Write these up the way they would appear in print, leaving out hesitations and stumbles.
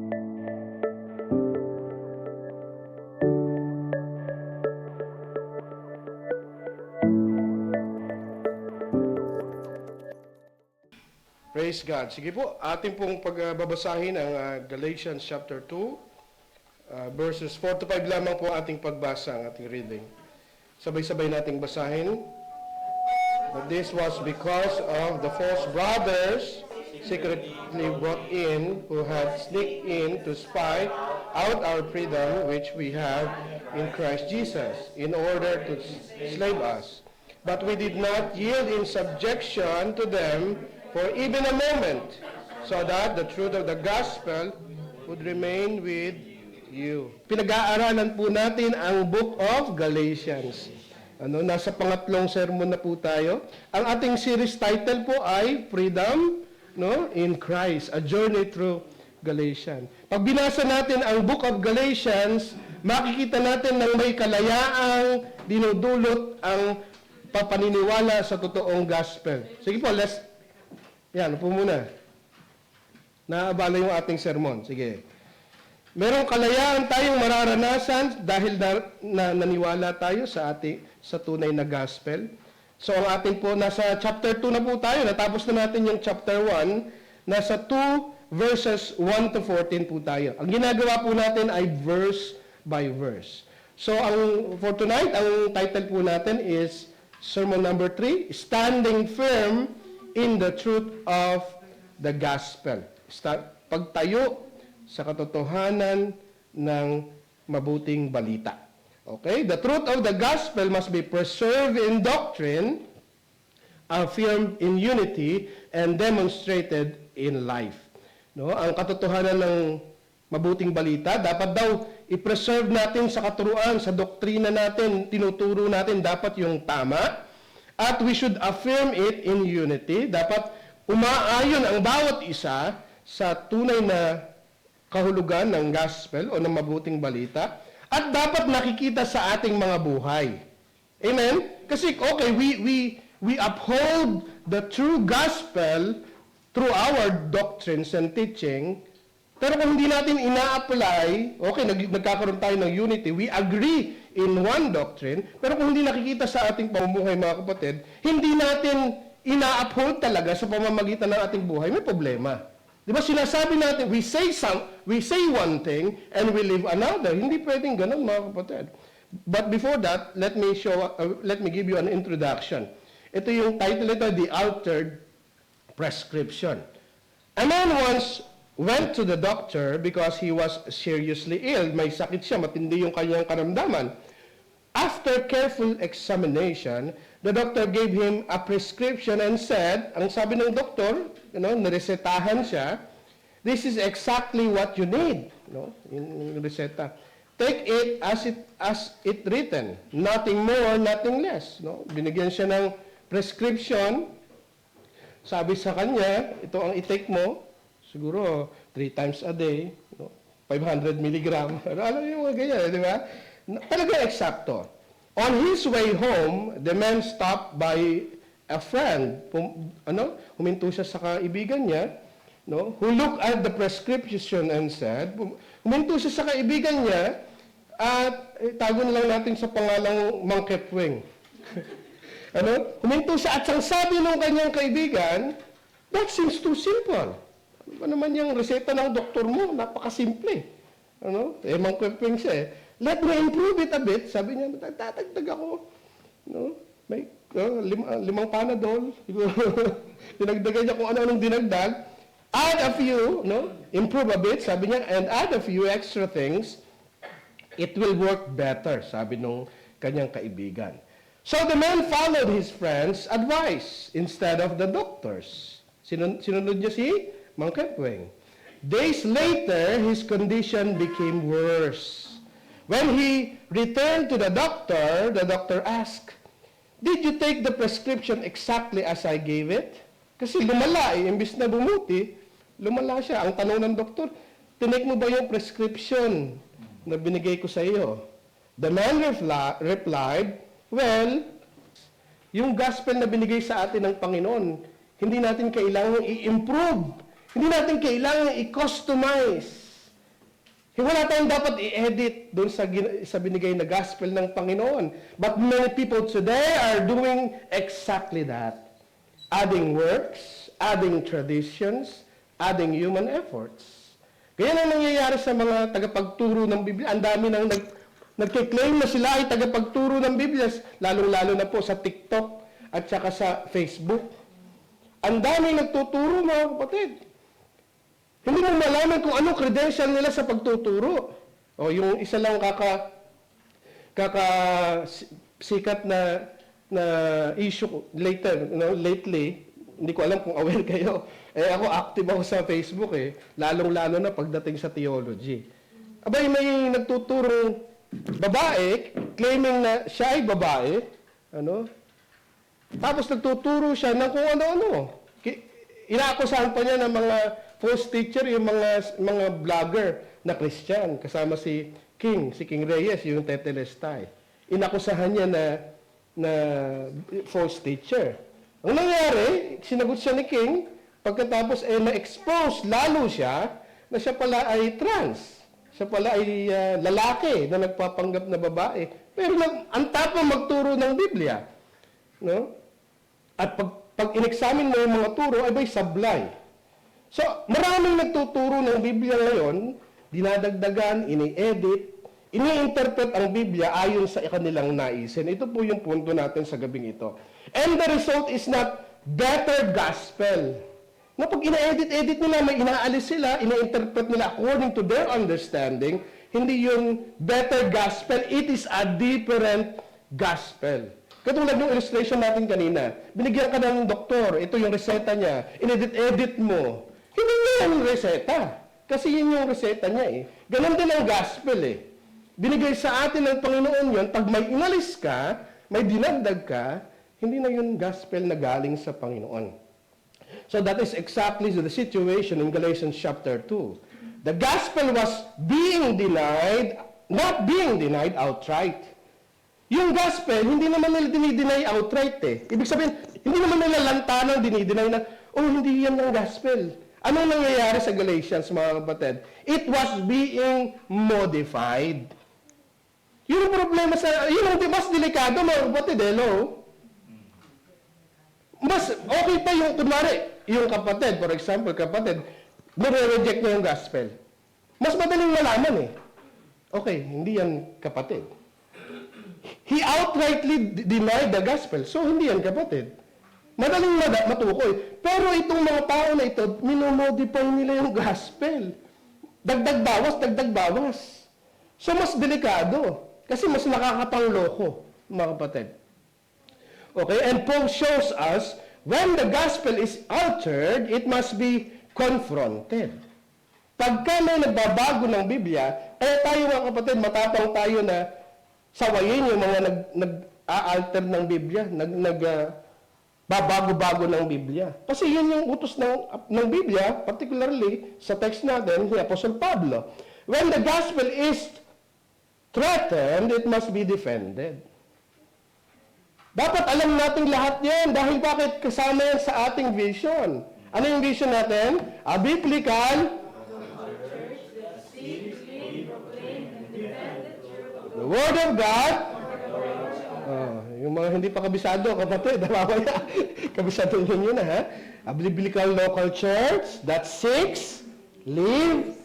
Praise God. Sige po, ating pong pagbabasahin ang Galatians chapter 2, verses 4 to 5 lamang po ating pagbasa, ang ating reading. Sabay-sabay nating basahin. But this was because of the false brothers secretly brought in, who had sneaked in to spy out our freedom which we have in Christ Jesus, in order to slave us. But we did not yield in subjection to them for even a moment, so that the truth of the gospel would remain with you. Pinag-aaralan po natin ang Book of Galatians. Nasa pangatlong sermon na po tayo. Ang ating series title po ay Freedom, in Christ, A Journey Through Galatians. Pag binasa natin ang Book of Galatians, makikita natin na may kalayaang dinudulot ang papaniniwala sa totoong gospel. Sige po, yan, upo muna. Naabala yung ating sermon. Sige. Merong kalayaan tayong mararanasan dahil naniwala tayo sa tunay na gospel. So, ang ating po, nasa chapter 2 na po tayo. Natapos na natin yung chapter 1. Nasa 2 verses 1 to 14 po tayo. Ang ginagawa po natin ay verse by verse. So, for tonight, ang title po natin is Sermon number 3, Standing Firm in the Truth of the Gospel. Pagtayo sa katotohanan ng mabuting balita. Okay? The truth of the gospel must be preserved in doctrine, affirmed in unity, and demonstrated in life. Ang katotohanan ng mabuting balita, dapat daw i-preserve natin sa katuruan, sa doktrina natin, tinuturo natin dapat yung tama. At we should affirm it in unity. Dapat umaayon ang bawat isa sa tunay na kahulugan ng gospel o ng mabuting balita. At dapat nakikita sa ating mga buhay. Amen? Kasi, okay, we uphold the true gospel through our doctrines and teaching. Pero kung hindi natin ina-apply, okay, nagkakaroon tayo ng unity, we agree in one doctrine, pero kung hindi nakikita sa ating pamumuhay, mga kapatid, hindi natin ina-uphold talaga sa pamamagitan ng ating buhay, may problema. Di ba sinasabi natin, we say one thing, and we live another. Hindi pwedeng ganun, mga kapatid. But before that, let me give you an introduction. Ito yung title nito, The Altered Prescription. A man once went to the doctor because he was seriously ill. May sakit siya, matindi yung kanyang karamdaman. After careful examination, the doctor gave him a prescription and said, ang sabi ng doktor, naresetahan siya, this is exactly what you need. Yung reseta. Take it as it written. Nothing more, nothing less. Binigyan siya ng prescription. Sabi sa kanya, ito ang i-take mo. Siguro, 3 times a day, 500 milligram. Alam niyo mga ganyan, di ba? Talaga eksakto. On his way home, the man stopped by a friend. Huminto siya sa kaibigan niya, who looked at the prescription and said, huminto siya sa kaibigan niya, at tago na lang natin sa pangalang Monkey Wing. Huminto siya at sabi ng kanyang kaibigan, that seems too simple. Ano naman yung reseta ng doktor mo? Napakasimple. Mangkwepeng siya eh. Let me improve it a bit. Sabi niya, tatagdag ako. May 5 Panadol. Dinagdagan niya kung ano-anong dinagdag. Add a few, improve a bit, sabi niya, and add a few extra things. It will work better, sabi nung kanyang kaibigan. So the man followed his friend's advice instead of the doctor's. Sinunod niya si Mangkepweng. Days later, his condition became worse. When he returned to the doctor asked, "Did you take the prescription exactly as I gave it?" Kasi lumala imbis na bumuti, lumala siya. Ang tanong ng doktor, "Tinake mo ba yung prescription na binigay ko sa iyo?" The man replied, "Well, yung gospel na binigay sa atin ng Panginoon, hindi natin kailangan i-improve. Hindi natin kailangan i-customize. Wala tayong dapat i-edit doon sa binigay na gospel ng Panginoon. But many people today are doing exactly that. Adding works, adding traditions, adding human efforts. Kaya ang nangyayari sa mga tagapagturo ng Biblia, ang dami nang nagkiklaim na sila ay tagapagturo ng Biblia, lalong-lalo na po sa TikTok at saka sa Facebook. Ang dami nagtuturo, mga kapatid. Hindi mo malaman kung anong credential nila sa pagtuturo. O yung isa lang sikat na issue lately, hindi ko alam kung aware kayo. Ako active ako sa Facebook lalong-lalo na pagdating sa theology. Abay, may nagtuturong babae, claiming na siya ay babae, tapos nagtuturo siya ng kung ano-ano. Inaakusahan pa niya ng mga false teacher, yung mga vlogger na Christian, kasama si King Reyes, yung Tetelestai. Inakusahan niya na false teacher. Ang nangyari, sinagot siya ni King, pagkatapos na-expose lalo siya na siya pala ay trans. Siya pala ay lalaki na nagpapanggap na babae. Pero ang tapang magturo ng Biblia. No? At pag in-examine mo yung mga turo, ay sablay. So, maraming nagtuturo ng Biblia ngayon, dinadagdagan, ini-edit, ini-interpret ang Biblia ayon sa kanilang naisin. Ito po yung punto natin sa gabing ito. And the result is not better gospel. Na pag ina-edit-edit nila, may inaalis sila, ina-interpret nila according to their understanding, hindi yung better gospel, it is a different gospel. Katulad ng illustration natin kanina, binigyan ka ng doktor, ito yung reseta niya, in-edit-edit mo. Hindi niya yung reseta. Kasi yun yung reseta niya Ganon din ang gospel Binigay sa atin ng Panginoon yun, pag may inalis ka, may dinagdag ka, hindi na yun gospel na galing sa Panginoon. So that is exactly the situation in Galatians chapter 2. The gospel was being denied, not being denied outright. Yung gospel, hindi naman nila dinideny outright Ibig sabihin, hindi naman nila lantanan dinideny na, hindi yan ang gospel. Anong nangyayari sa Galatians, mga kapatid? It was being modified. Yun ang problema yun ang mas delikado, mga kapatid, hello? Mas okay pa yung, kunwari, yung kapatid, for example, nire-reject niya yung gospel. Mas madaling malaman Okay, hindi yan kapatid. He outrightly denied the gospel, so hindi yan kapatid. Madaling matukoy. Pero itong mga tao na ito, minomodify nila yung gospel. Dagdag bawas. So mas delikado. Kasi mas nakakapangloko, mga kapatid. Okay, and Paul shows us, when the gospel is altered, it must be confronted. Pagka may nagbabago ng Biblia, tayo mga kapatid, matapang tayo na sawayin yung mga nag-a-alter ng Biblia, babago-bago ng Biblia. Kasi yun yung utos ng Biblia, particularly sa text natin, ni Apostle Pablo. When the gospel is threatened, it must be defended. Dapat alam natin lahat yan, dahil bakit kasama yan sa ating vision. Ano yung vision natin? A biblical, the Word of God, yung mga hindi pa kabisado, kapatid, mamaya, kabisado ninyo na, A biblical local church that seeks, live,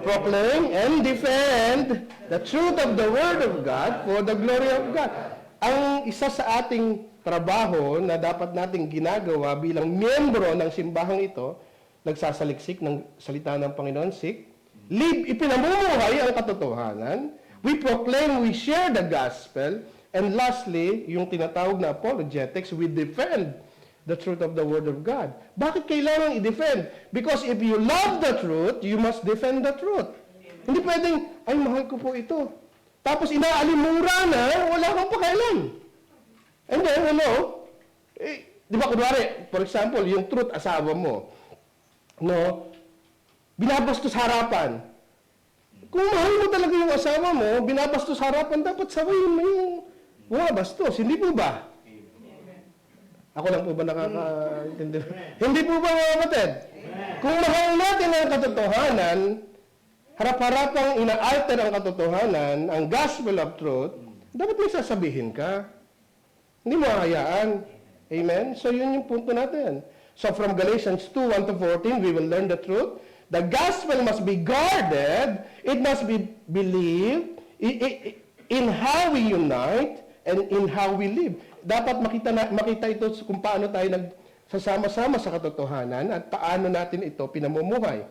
proclaim, and defend the truth of the Word of God for the glory of God. Ang isa sa ating trabaho na dapat nating ginagawa bilang miyembro ng simbahang ito, nagsasaliksik ng salita ng Panginoon, live, ipinamumuhay ang katotohanan, we proclaim, we share the gospel, and lastly, yung tinatawag na apologetics, we defend the truth of the Word of God. Bakit kailangan i-defend? Because if you love the truth, you must defend the truth. Amen. Hindi pwedeng, ay, mahal ko po ito. Tapos inaalimura na, wala kang pakialam. And then, di ba, kunwari, for example, yung truth, asawa mo, binabastos harapan. Kung mahal mo talaga yung asawa mo, binabastos harapan, dapat sawayin mo yung bastos. Hindi po ba? Ako lang po ba nakakaintindi? Hindi po ba, mga kapatid? Kung mahal natin ang katotohanan, harap-harapang ina-alter ang katotohanan, ang gospel of truth, dapat may sasabihin ka. Hindi mo hahayaan. Amen? So, yun yung punto natin. So, from Galatians 2, 1 to 14, we will learn the truth. The gospel must be guarded. It must be believed in how we unite and in how we live. Dapat makita ito kung paano tayo nagsasama-sama sa katotohanan at paano natin ito pinamumuhay.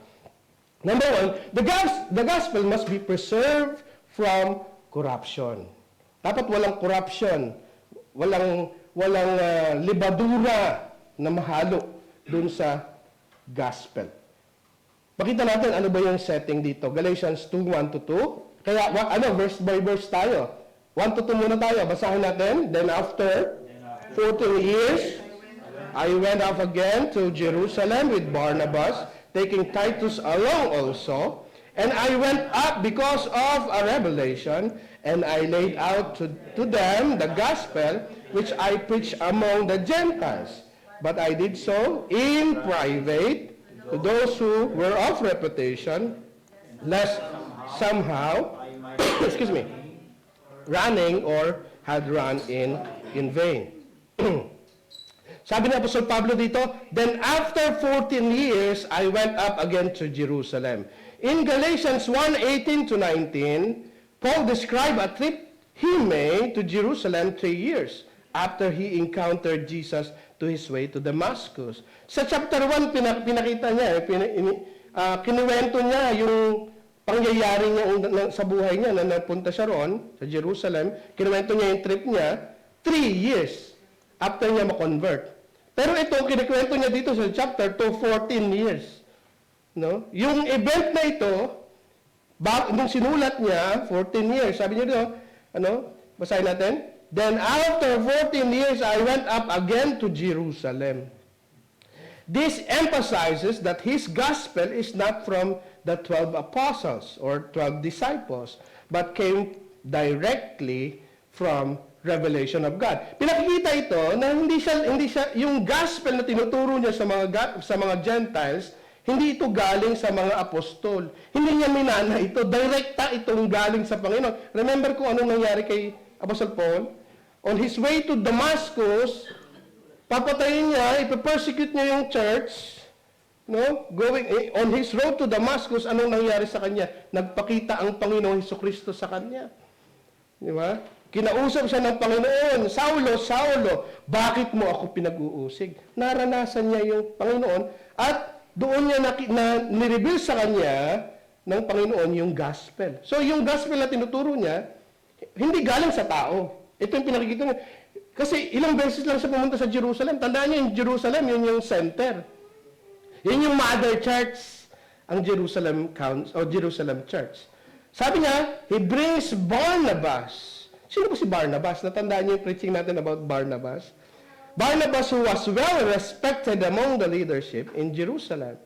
Number one, the gospel must be preserved from corruption. Dapat walang corruption, walang libadura na mahalo dun sa gospel. Makita natin ano ba yung setting dito. Galatians 2, 1 to 2. Kaya, verse by verse tayo. 1 to 2 muna tayo. Basahin natin. Then after 14 years, I went up again to Jerusalem with Barnabas, taking Titus along also. And I went up because of a revelation, and I laid out to them the gospel which I preached among the Gentiles. But I did so in private to those who were of reputation, lest somehow, running or had run in vain. Sabi ni Apostol Pablo dito, then after 14 years, I went up again to Jerusalem. In Galatians 1:18 to 19, Paul described a trip he made to Jerusalem 3 years after he encountered Jesus to his way to Damascus. Sa chapter 1, pinakita niya, kinuwento niya yung pangyayari niya sa buhay niya na napunta siya roon, sa Jerusalem. Kinuwento niya yung trip niya, 3 years after niya ma-convert. Pero ito, kinikwento niya dito sa chapter 2, 14 years. No? Yung event na ito, nung sinulat niya, 14 years, sabi niya dito, basahin natin, then after 14 years, I went up again to Jerusalem. This emphasizes that his gospel is not from the 12 apostles or 12 disciples, but came directly from revelation of God. Pinakikita ito na hindi siya yung gospel na tinuturo niya sa mga Gentiles, hindi ito galing sa mga apostol. Hindi niya minana ito, direkta itong galing sa Panginoon. Remember kung anong nangyari kay Apostle Paul? On his way to Damascus, papatayin niya, ipe-persecute niya yung church, on his road to Damascus, anong nangyari sa kanya? Nagpakita ang Panginoong Hesukristo sa kanya. Di ba? Kinausap siya ng Panginoon, Saulo, Saulo, bakit mo ako pinag-uusig? Naranasan niya yung Panginoon at doon niya nireveal sa kanya ng Panginoon yung gospel. So yung gospel na tinuturo niya, hindi galing sa tao. Ito yung pinakikita niya. Kasi ilang beses lang siya pumunta sa Jerusalem. Tandaan niyo yung Jerusalem, yun yung center. Yun yung mother church, ang Jerusalem Church. Sabi niya, he brings Barnabas. Sino ba si Barnabas? Natandaan niyo yung preaching natin about Barnabas? Barnabas, who was well respected among the leadership in Jerusalem.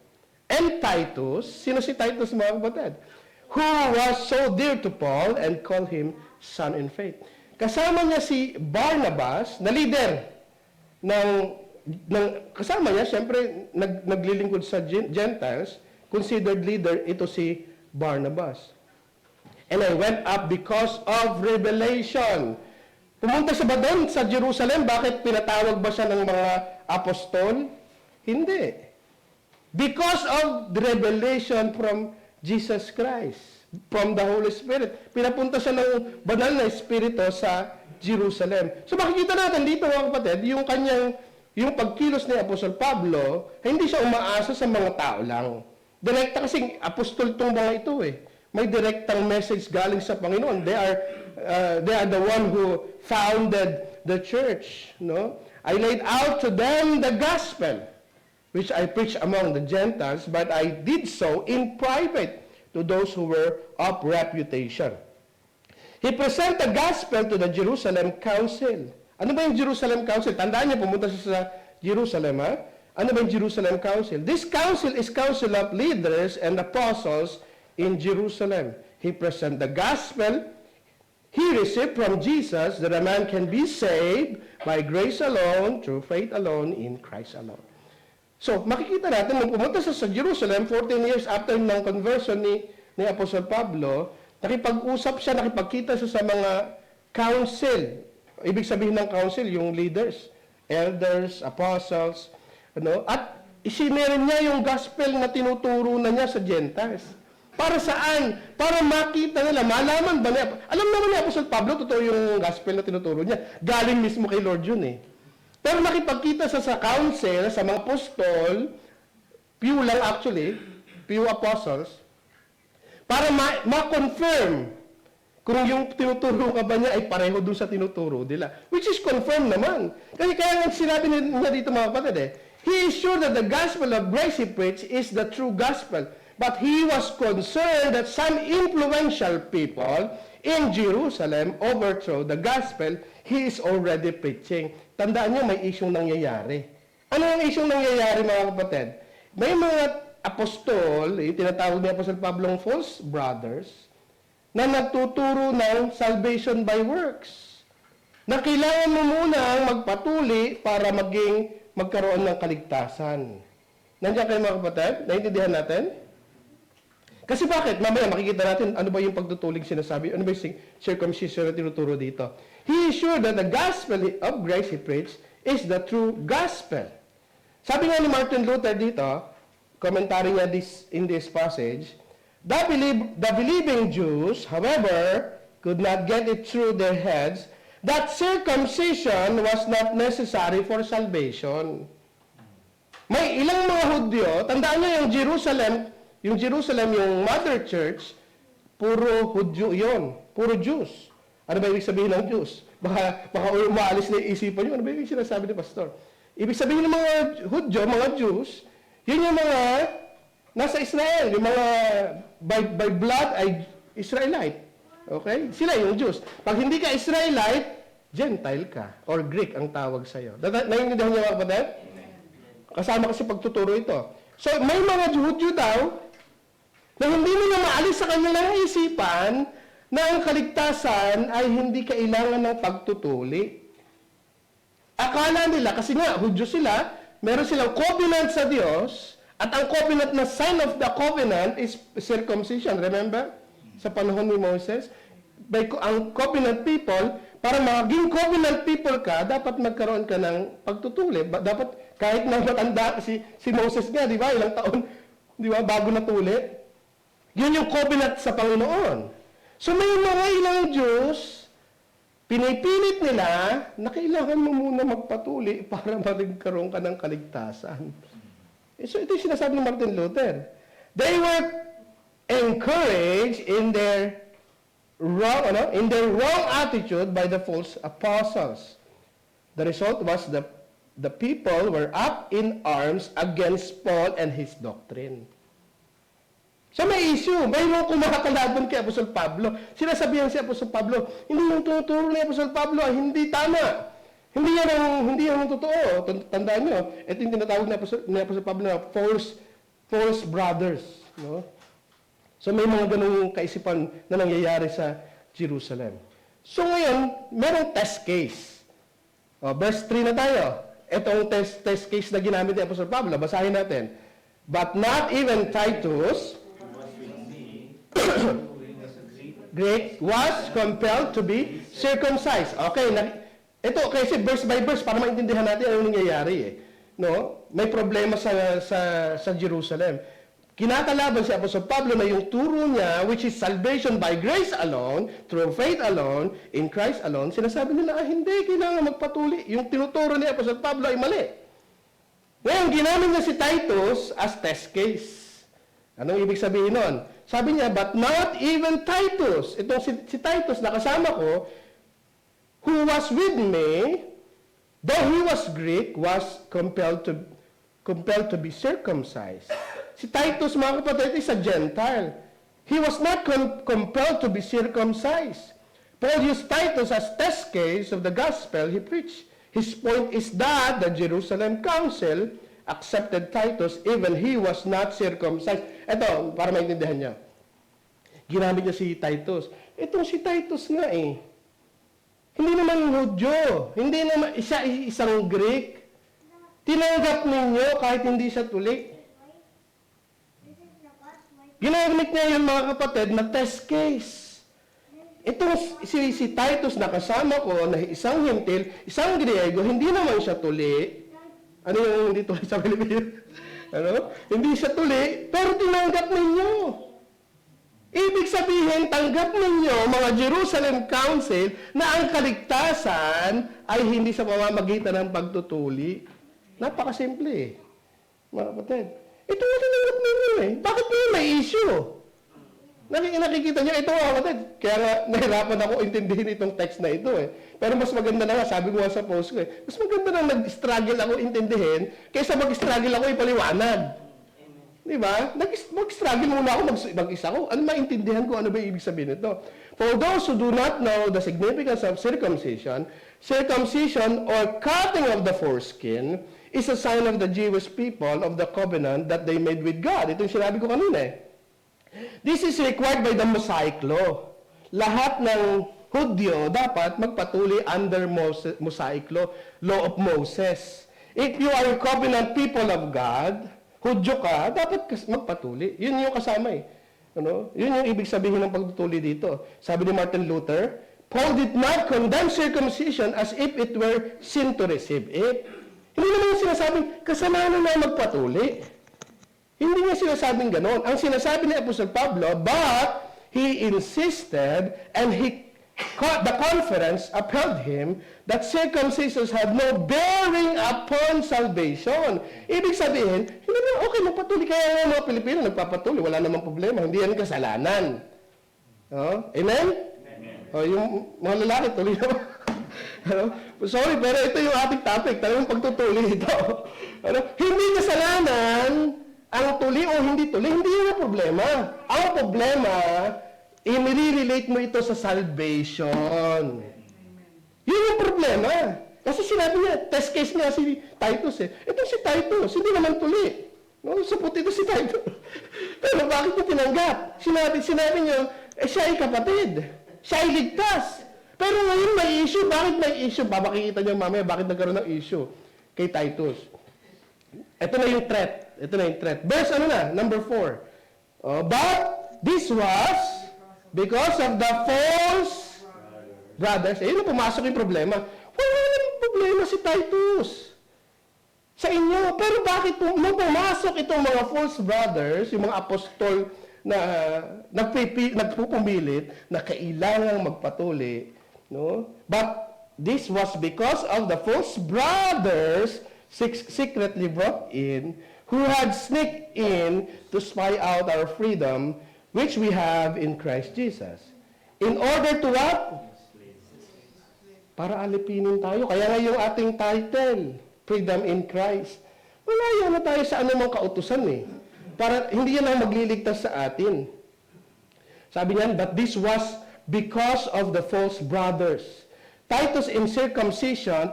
And Titus, sino si Titus mga kapatid? Who was so dear to Paul and called him son in faith. Kasama niya si Barnabas, na leader kasama niya, siyempre, naglilingkod sa Gentiles, considered leader, ito si Barnabas. And I went up because of revelation. Pumunta siya ba doon sa Jerusalem? Bakit pinatawag ba siya ng mga apostol? Hindi. Because of the revelation from Jesus Christ, from the Holy Spirit. Pinapunta siya ng banal na Espiritu sa Jerusalem. So makikita natin dito mga kapatid, yung pagkilos ni Apostol Pablo, hindi siya umaasa sa mga tao lang. Direkta kasing apostol tong mga ito eh. May direktang message galing sa Panginoon. They are the one who founded the church. No? I laid out to them the gospel, which I preached among the Gentiles, but I did so in private to those who were of reputation. He presented the gospel to the Jerusalem Council. Ano ba yung Jerusalem Council? Tandaan niyo, pumunta siya sa Jerusalem, ha? Ano ba yung Jerusalem Council? This council is council of leaders and apostles in Jerusalem. He presented the gospel he received from Jesus that a man can be saved by grace alone, through faith alone, in Christ alone. So, makikita natin, nung pumunta sa Jerusalem, 14 years after ng conversion ni ni Apostol Pablo, nakipag-usap siya, nakipagkita siya sa mga council. Ibig sabihin ng council, yung leaders, elders, apostles, at isinere niya yung gospel na tinuturo na niya sa Gentiles. Para saan? Para makita nila, malaman ba niya? Alam naman ni Apostol Pablo, totoo yung gospel na tinuturo niya. Galing mismo kay Lord yun eh. Pero nakipagkita sa council, sa mga apostol, few lang actually, few apostles, para ma-confirm kung yung tinuturo ka ba niya ay pareho dun sa tinuturo nila. Which is confirm naman. Kasi kaya nga sinabi niya dito mga kapatid He is sure that the gospel of grace he preached is the true gospel. But he was concerned that some influential people in Jerusalem overthrow the gospel he is already preaching. Tandaan niyo, may isyong nangyayari. Ano ang isyong nangyayari, mga kapatid? May mga apostol, tinatawag ni Apostol Pablong false brothers, na nagtuturo ng salvation by works. Na kailangan mo muna magpatuli para magkaroon ng kaligtasan. Nandiyan kayo, mga kapatid? Naintindihan natin? Kasi bakit? Mamaya makikita natin ano ba yung pagtutulig sinasabi, ano ba yung circumcision na tinuturo dito. He is sure that the gospel of grace he preached is the true gospel. Sabi nga ni Martin Luther dito, commentary niya in this passage, the believing Jews, however, could not get it through their heads that circumcision was not necessary for salvation. May ilang mga Hudyo, tandaan niyo yung Jerusalem, yung mother church, puro Hudyo yon, puro Jews. Ano ba ibig sabihin ng Jews? Baka umaalis na yung isipan nyo. Ano ba ibig sinasabi ni Pastor? Ibig sabihin ng mga Hudyo, mga Jews, yun yung mga nasa Israel, yung mga by blood ay Israelite. Okay? Sila yung Jews. Pag hindi ka Israelite, Gentile ka, or Greek ang tawag sa'yo. Naiintindihan niyo mga kapatid? Kasama kasi pagtuturo ito. So, may mga Hudyo daw, na hindi nila maalis sa kanilang isipan na ang kaligtasan ay hindi kailangan ng pagtutuli. Akala nila, kasi nga, Hudyo sila, meron silang covenant sa Diyos, at ang covenant na sign of the covenant is circumcision. Remember? Sa panahon ni Moses, ang covenant people, para maging covenant people ka, dapat magkaroon ka ng pagtutuli. Dapat, kahit na matanda, si Moses nga, di ba, ilang taon, di ba, bago natuli. Yun yung covenant sa Panginoon. So may mga ilang Diyos, pinipilit nila na kailangan mo muna magpatuli para magkaroon ka ng kaligtasan. So ito yung sinasabi ni Martin Luther. They were encouraged in their wrong attitude by the false apostles. The result was the people were up in arms against Paul and his doctrine. So may issue, mayroong kumakalaban kay Apostol Pablo. Sinasabihan si Apostol Pablo, hindi yung tuturo ni Apostol Pablo ay hindi tama. Hindi yan ang totoo. Tandaan nyo, ito yung tinatawag ni Apostol Pablo na false brothers. No? So may mga ganung kaisipan na nangyayari sa Jerusalem. So ngayon, merong test case. Verse 3 na tayo. Itong test case na ginamit ni Apostol Pablo, basahin natin. But not even Titus, Greek, was compelled to be circumcised. Okay, ito kasi verse by verse para maintindihan natin ano nangyayari No? May problema sa Jerusalem. Kinakalaban si Apostol Pablo na yung turo niya, which is salvation by grace alone, through faith alone, in Christ alone, sinasabi nila, hindi, kailangan magpatuli. Yung tinuturo ni Apostol Pablo ay mali. Ngayon, ginamit niya si Titus as test case. Anong ibig sabihin nun? Sabi niya, but not even Titus. Itong si Titus na kasama ko, who was with me, though he was Greek, was compelled to be circumcised. Si Titus, mga kapatid, is a Gentile. He was not compelled to be circumcised. Paul used Titus as test case of the gospel he preached. His point is that the Jerusalem Council accepted Titus even he was not circumcised. Ito, para maintindihan niya. Ginamit niya si Titus. Itong si Titus nga hindi naman Hudyo. Hindi naman isang Greek. Tinanggap ninyo kahit hindi siya tuli. Ginamit niya yun, mga kapatid, na test case. Itong si Titus na kasama ko, na isang Hintil, isang Griego, hindi naman siya tuli. Ano yung hindi tuli sa Pilipino? Ano? Hindi siya tuli, pero tinanggap ninyo. Ibig sabihin, tanggap ninyo, mga Jerusalem Council, na ang kaligtasan ay hindi sa pamamagitan ng pagtutuli. Napakasimple eh, mga kapatid. Ito nga tinanggap ninyo eh. Bakit nyo may issue? Nakikita niyo, ito mga kapatid. Kaya nga, nahirapan ako intindihin itong text na ito eh. Pero mas maganda na nga, sabi ko nga sa post ko eh, mas maganda na nag-struggle ako intindihin, kaysa mag-struggle ako ipaliwanag. Di ba? Mag-struggle muna ako, mag-isa ko. Ano maintindihan ko, ano ba ibig sabihin nito? For those who do not know the significance of circumcision, circumcision or cutting of the foreskin is a sign of the Jewish people of the covenant that they made with God. Ito yung sinabi ko kanina eh. This is required by the Mosaic law. Lahat ng Hudyo dapat magpatuloy under Mosaic law of Moses. If you are a covenant people of God, Hudyo ka, dapat magpatuli. Yun yung kasama eh. Ano? Yun yung ibig sabihin ng pagtutuli dito. Sabi ni Martin Luther, Paul did not condemn circumcision as if it were sin to receive it. Hindi naman yung sinasabing, kasalanan na magpatuli. Hindi niya sinasabing ganon. Ang sinasabi ni Apostle Pablo, but he insisted and the conference upheld him that circumcision had no bearing upon salvation. Ibig sabihin, hindi naman okay magpatuli. Kaya mga Pilipino nagpapatuli, wala namang problema. Hindi yan kasalanan. Oh, amen? Oh, yung mga lalaki, tuloy naman. Sorry, pero ito yung ating topic. Talagang pagtutuli ito. Hindi kasalanan ang tuli o hindi tuli. Hindi yun ang problema. Ang problema, i-relate mo ito sa salvation. Yun yung problema. Kasi sinabi niya, test case niya si Titus eh. Ito si Titus, hindi naman tuli. No, sapot ito si Titus. Pero bakit niya tinanggap? Sinabi niya, siya ay kapatid. Siya ay ligtas. Pero ngayon may issue. Bakit may issue? Babakikita niyo mamaya bakit nagkaroon ng issue kay Titus. Ito na yung threat. Verse number 4. But this was because of the false brothers. Ayun na pumasok yung problema. Wala namang problema si Titus sa inyo. Pero bakit nung pumasok itong mga false brothers, yung mga apostol na nagpupumilit na kailangang magpatuli, no? But this was because of the false brothers secretly brought in, who had sneaked in to spy out our freedom, which we have in Christ Jesus. In order to what? Para alipinin tayo. Kaya nga yung ating title, Freedom in Christ. Wala na tayo sa anumang kautusan eh. Para hindi yan ang magliligtas sa atin. Sabi niyan, but this was because of the false brothers. Titus in circumcision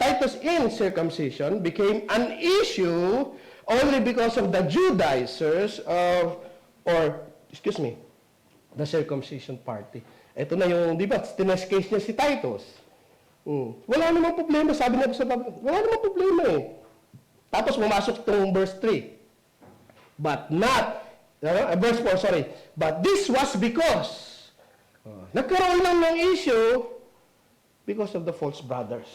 became an issue only because of the Judaizers the circumcision party. Ito na yung, di ba, tinest case niya si Titus. Wala namang problema, sabi niya sa Pablo, wala namang problema eh. Tapos pumasok itong verse 3. Verse 4, sorry. But this was because, nagkaroon lang ng issue because of the false brothers.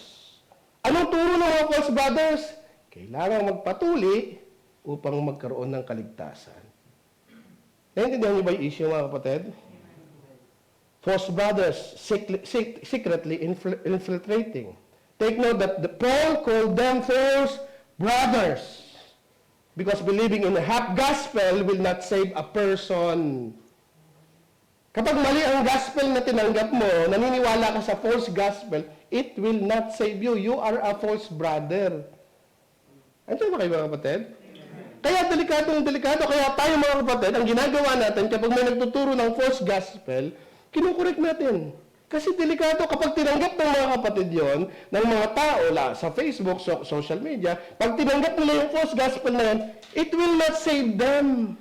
Anong turo ng mga false brothers? Kailangan magpatuli upang magkaroon ng kaligtasan. Naintindihan niyo ba yung issue, mga kapatid? False brothers secretly infiltrating. Take note that Paul called them false brothers because believing in a half gospel will not save a person. Kapag mali ang gospel na tinanggap mo, naniniwala ka sa false gospel, it will not save you. You are a false brother. Andiyan ba kayo, mga kapatid? Kaya delikado. Kaya tayo, mga kapatid, ang ginagawa natin kapag may nagtuturo ng false gospel, kinukorek natin. Kasi delikado kapag tinanggap ng mga kapatid yon, ng mga tao sa Facebook, social media, pag tinanggap nila yung false gospel na yan, it will not save them.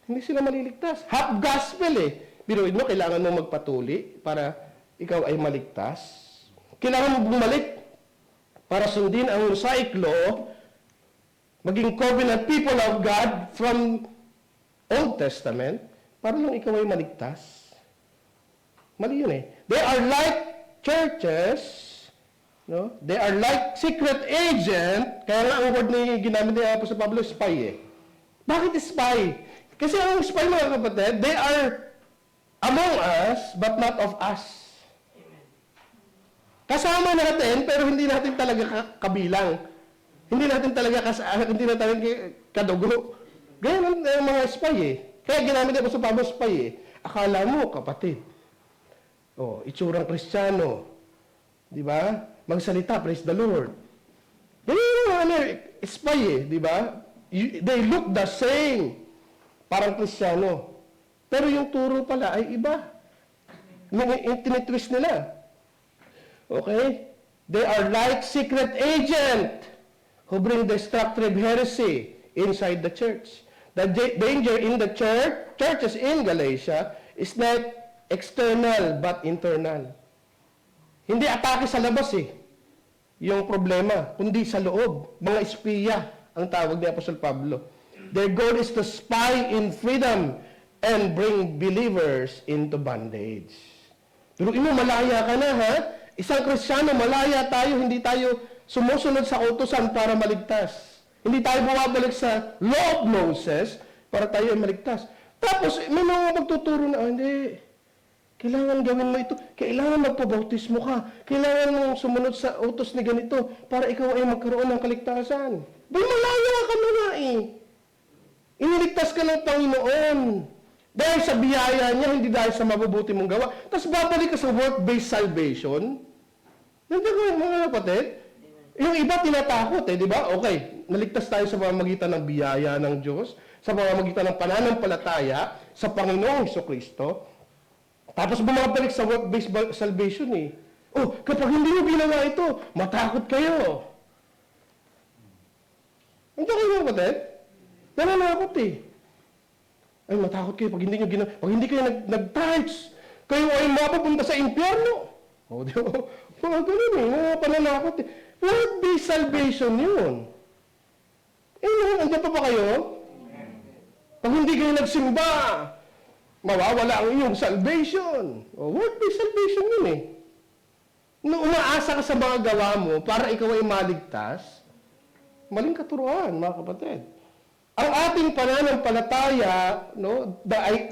Hindi sila maliligtas. Half gospel eh. Biruin mo, kailangan mo magpatuli para ikaw ay maligtas. Kailangan mo bumalik para sundin ang Mosaic law, maging covenant people of God from Old Testament para lang ikaw ay maligtas. Mali yun eh. They are like churches, no? They are like secret agent. Kaya nga ang word na ginamit ni Apostol Pablo, spy eh. Bakit spy? Kasi ang spy, mga kapatid, they are among us, but not of us. Kasama natin, pero hindi natin talaga kabilang. Hindi natin talaga hindi natin kadugo. Ganyan ang mga spy eh. Kaya ginamit ako sa Pablo spy eh. Akala mo, kapatid. Oh, itsurang Kristiyano. Di ba? Magsalita, praise the Lord. Ganyan yung spy eh, di ba? They look the same. Parang Kristiyano. Pero yung turo pala ay iba. Yung tinitwist nila. Okay? They are like secret agent who bring destructive heresy inside the church. The danger in the churches in Galatia is not external but internal. Hindi atake sa labas eh, yung problema, kundi sa loob. Mga espiya ang tawag ni Apostol Pablo. Their goal is to spy in freedom and bring believers into bondage. Pero malaya ka na ha? Isang Kristiyano, malaya tayo, hindi tayo sumusunod sa utusan para maligtas. Hindi tayo bumabalik sa law of Moses para tayo ay maligtas. Tapos, may mga magtuturo na, hindi, kailangan gawin mo ito, kailangan magpabautismo ka, kailangan mo sumunod sa utos ni ganito para ikaw ay magkaroon ng kaligtasan. Bay, malaya ka na nga eh. Iniligtas ka ng Panginoon. Dahil sa biyaya niya, hindi dahil sa mabubuti mong gawa. Tapos babalik ka sa work-based salvation. Nandiyan mga kapatid. Yung iba tinatakot eh, di ba? Okay, naligtas tayo sa pamamagitan ng biyaya ng Diyos, sa pamamagitan ng pananampalataya sa Panginoong Hesukristo. Tapos bumabalik sa work-based salvation eh. Oh, kapag hindi mo ginawa ito, matakot kayo. Nandiyan kayo mga kapatid? Nananakot eh. Ay, matakot kayo pag hindi nyo pag hindi kayo nag-tithes, kayo ay mapapunta sa impyerno. O, di ba? Mga ganun eh, mga pananakot eh. Work-based salvation yun. Eh, andyan pa ba kayo? Pag hindi kayo nagsimba, mawawala ang iyong salvation. O, work-based salvation yun eh. Nung umaasa ka sa mga gawa mo para ikaw ay maligtas, maling katuruan, mga kapatid. Ang ating pananampalataya, no,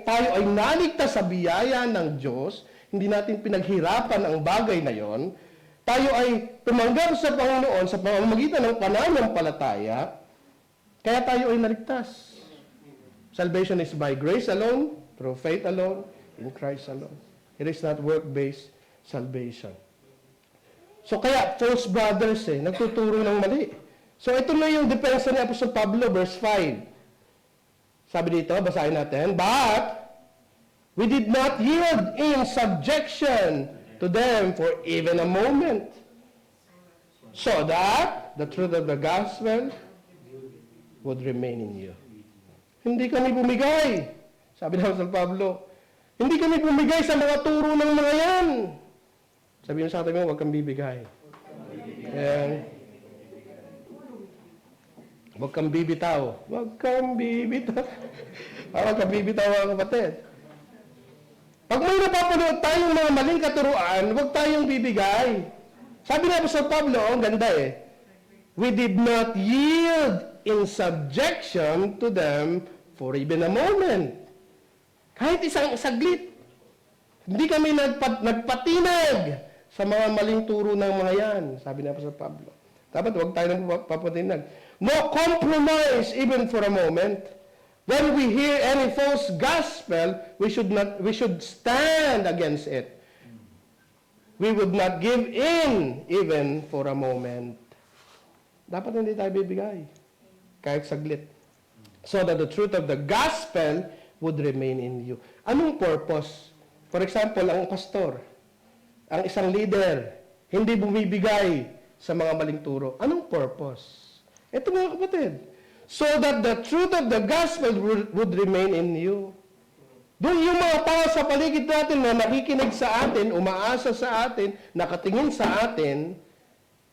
tayo ay naligtas sa biyaya ng Diyos, hindi natin pinaghirapan ang bagay na yon. Tayo ay tumanggap sa Panginoon sa pamamagitan ng pananampalataya, kaya tayo ay naligtas. Salvation is by grace alone, through faith alone, in Christ alone. It is not work-based salvation. So kaya, false brothers nagtuturo ng mali. So ito na yung depensa ni Apostol Pablo, verse 5. Sabi dito, basahin natin, but we did not yield in subjection to them for even a moment, so that the truth of the gospel would remain in you. Hindi kami bumigay, sabi ni Apostol Pablo, hindi kami bumigay sa mga turo ng mga yan. Sabi mo sa atin mo, huwag kang bibigay. Ayan. Huwag kang bibitaw. Huwag kang bibitaw. Huwag kang bibitaw, mga kapatid. Pag may napapanood tayong mga maling katuruan, huwag tayong bibigay. Sabi na po sa Pablo, ang ganda eh, we did not yield in subjection to them for even a moment. Kahit isang saglit. Hindi kami nagpatinag sa mga maling turo ng mga yan. Sabi na po sa Pablo. Dapat huwag tayo nagpapatinag. No compromise even for a moment. When we hear any false gospel, we should stand against it. We would not give in even for a moment. Dapat hindi tayo bibigay. Kahit saglit. So that the truth of the gospel would remain in you. Anong purpose? For example, ang pastor, ang isang leader, hindi bumibigay sa mga maling turo. Anong purpose? Ito mga kapatid. So that the truth of the gospel would remain in you. Doon yung mga tao sa paligid natin na nakikinig sa atin, umaasa sa atin, nakatingin sa atin,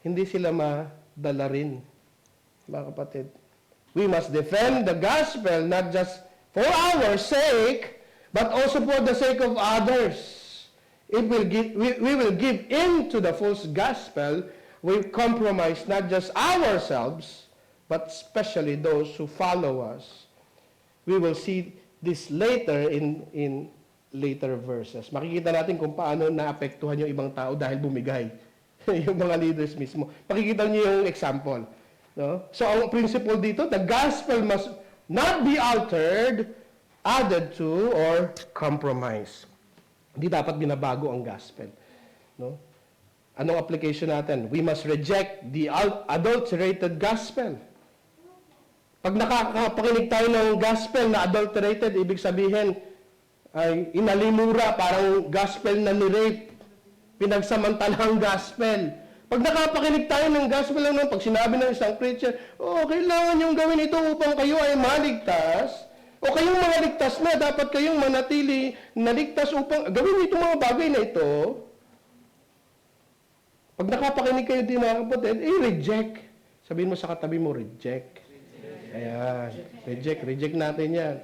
hindi sila madala rin. Mga kapatid. We must defend the gospel not just for our sake, but also for the sake of others. If we will give in to the false gospel, we compromise not just ourselves, but especially those who follow us. We will see this later in later verses. Makikita natin kung paano naapektuhan yung ibang tao dahil bumigay. Yung mga leaders mismo. Makikita niyo yung example. No? So, ang principle dito, the gospel must not be altered, added to, or compromised. Hindi dapat binabago ang gospel. No? Anong application natin? We must reject the adulterated gospel. Pag nakakapakinig tayo ng gospel na adulterated, ibig sabihin ay inalimura, parang gospel na ni-rape, pinagsamantalang gospel. Pag nakapakinig tayo ng gospel lang, pag sinabi ng isang preacher, kailangan yung gawin ito upang kayo ay maligtas, o kayong mga ligtas na, dapat kayong manatili na ligtas upang gawin itong mga bagay na ito. Pag nakapakinig kayo din mga kapatid, reject. Sabihin mo sa katabi mo, reject. Ayan, reject natin yan.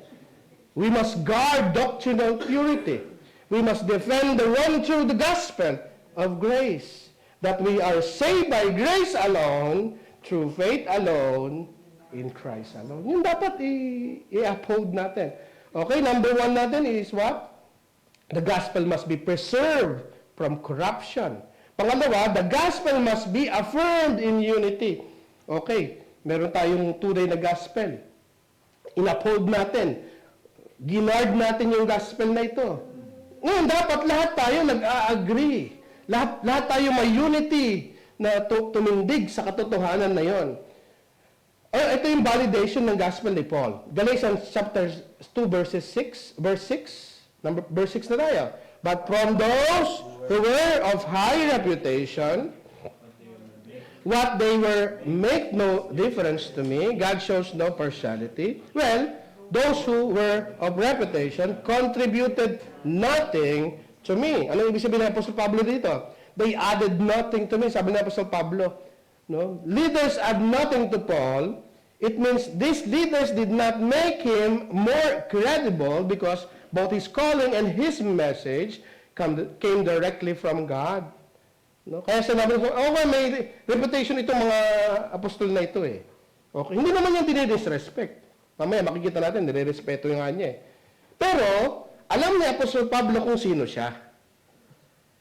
We must guard doctrinal purity. We must defend the one through the gospel of grace. That we are saved by grace alone, through faith alone, in Christ alone. Yung dapat i-uphold natin. Okay, number 1 natin is what? The gospel must be preserved from corruption. Pangalawa, the gospel must be affirmed in unity. Okay, meron tayong tunay na gospel. In-uphold natin. Ginard natin yung gospel na ito. Ngayon, dapat lahat tayo nag-a-agree. Lahat tayo may unity na tumindig sa katotohanan na yon. Ito yung validation ng gospel ni Paul. Galatians chapter 2 verse 6 na tayo. But from those who were of high reputation, what they were make no difference to me. God shows no partiality. Well, those who were of reputation contributed nothing to me. Ano ibig sabihin ng Apostle Pablo dito? They added nothing to me. Sabi ng Apostle Pablo, no? Leaders add nothing to Paul. It means these leaders did not make him more credible because both his calling and his message came directly from God. No? Kaya sinabi ko, may reputation itong mga apostol na ito eh. Okay. Hindi naman yung dinidisrespect. Mamaya makikita natin, nire-respeto yung niya eh. Pero, alam ni Apostol Pablo kung sino siya.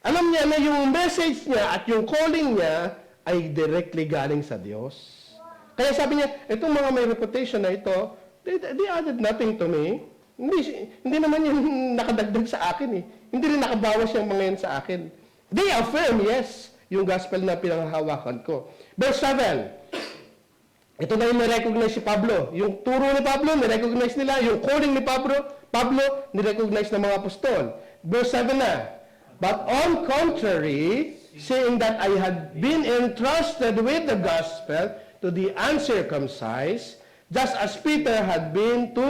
Alam niya na yung message niya at yung calling niya ay directly galing sa Diyos. Kaya sabi niya, itong mga may reputation na ito, they added nothing to me. Hindi naman yung nakadagdag sa akin eh. Hindi rin nakabawas yung mga yan sa akin. They affirm, yes, yung gospel na pinanghahawakan ko. Verse 7. Ito na yung nirecognize si Pablo. Yung turo ni Pablo, nirecognize nila. Yung calling ni Pablo, nirecognize ng mga apostol. Verse 7 na. But on contrary, seeing that I had been entrusted with the gospel to the uncircumcised, just as Peter had been to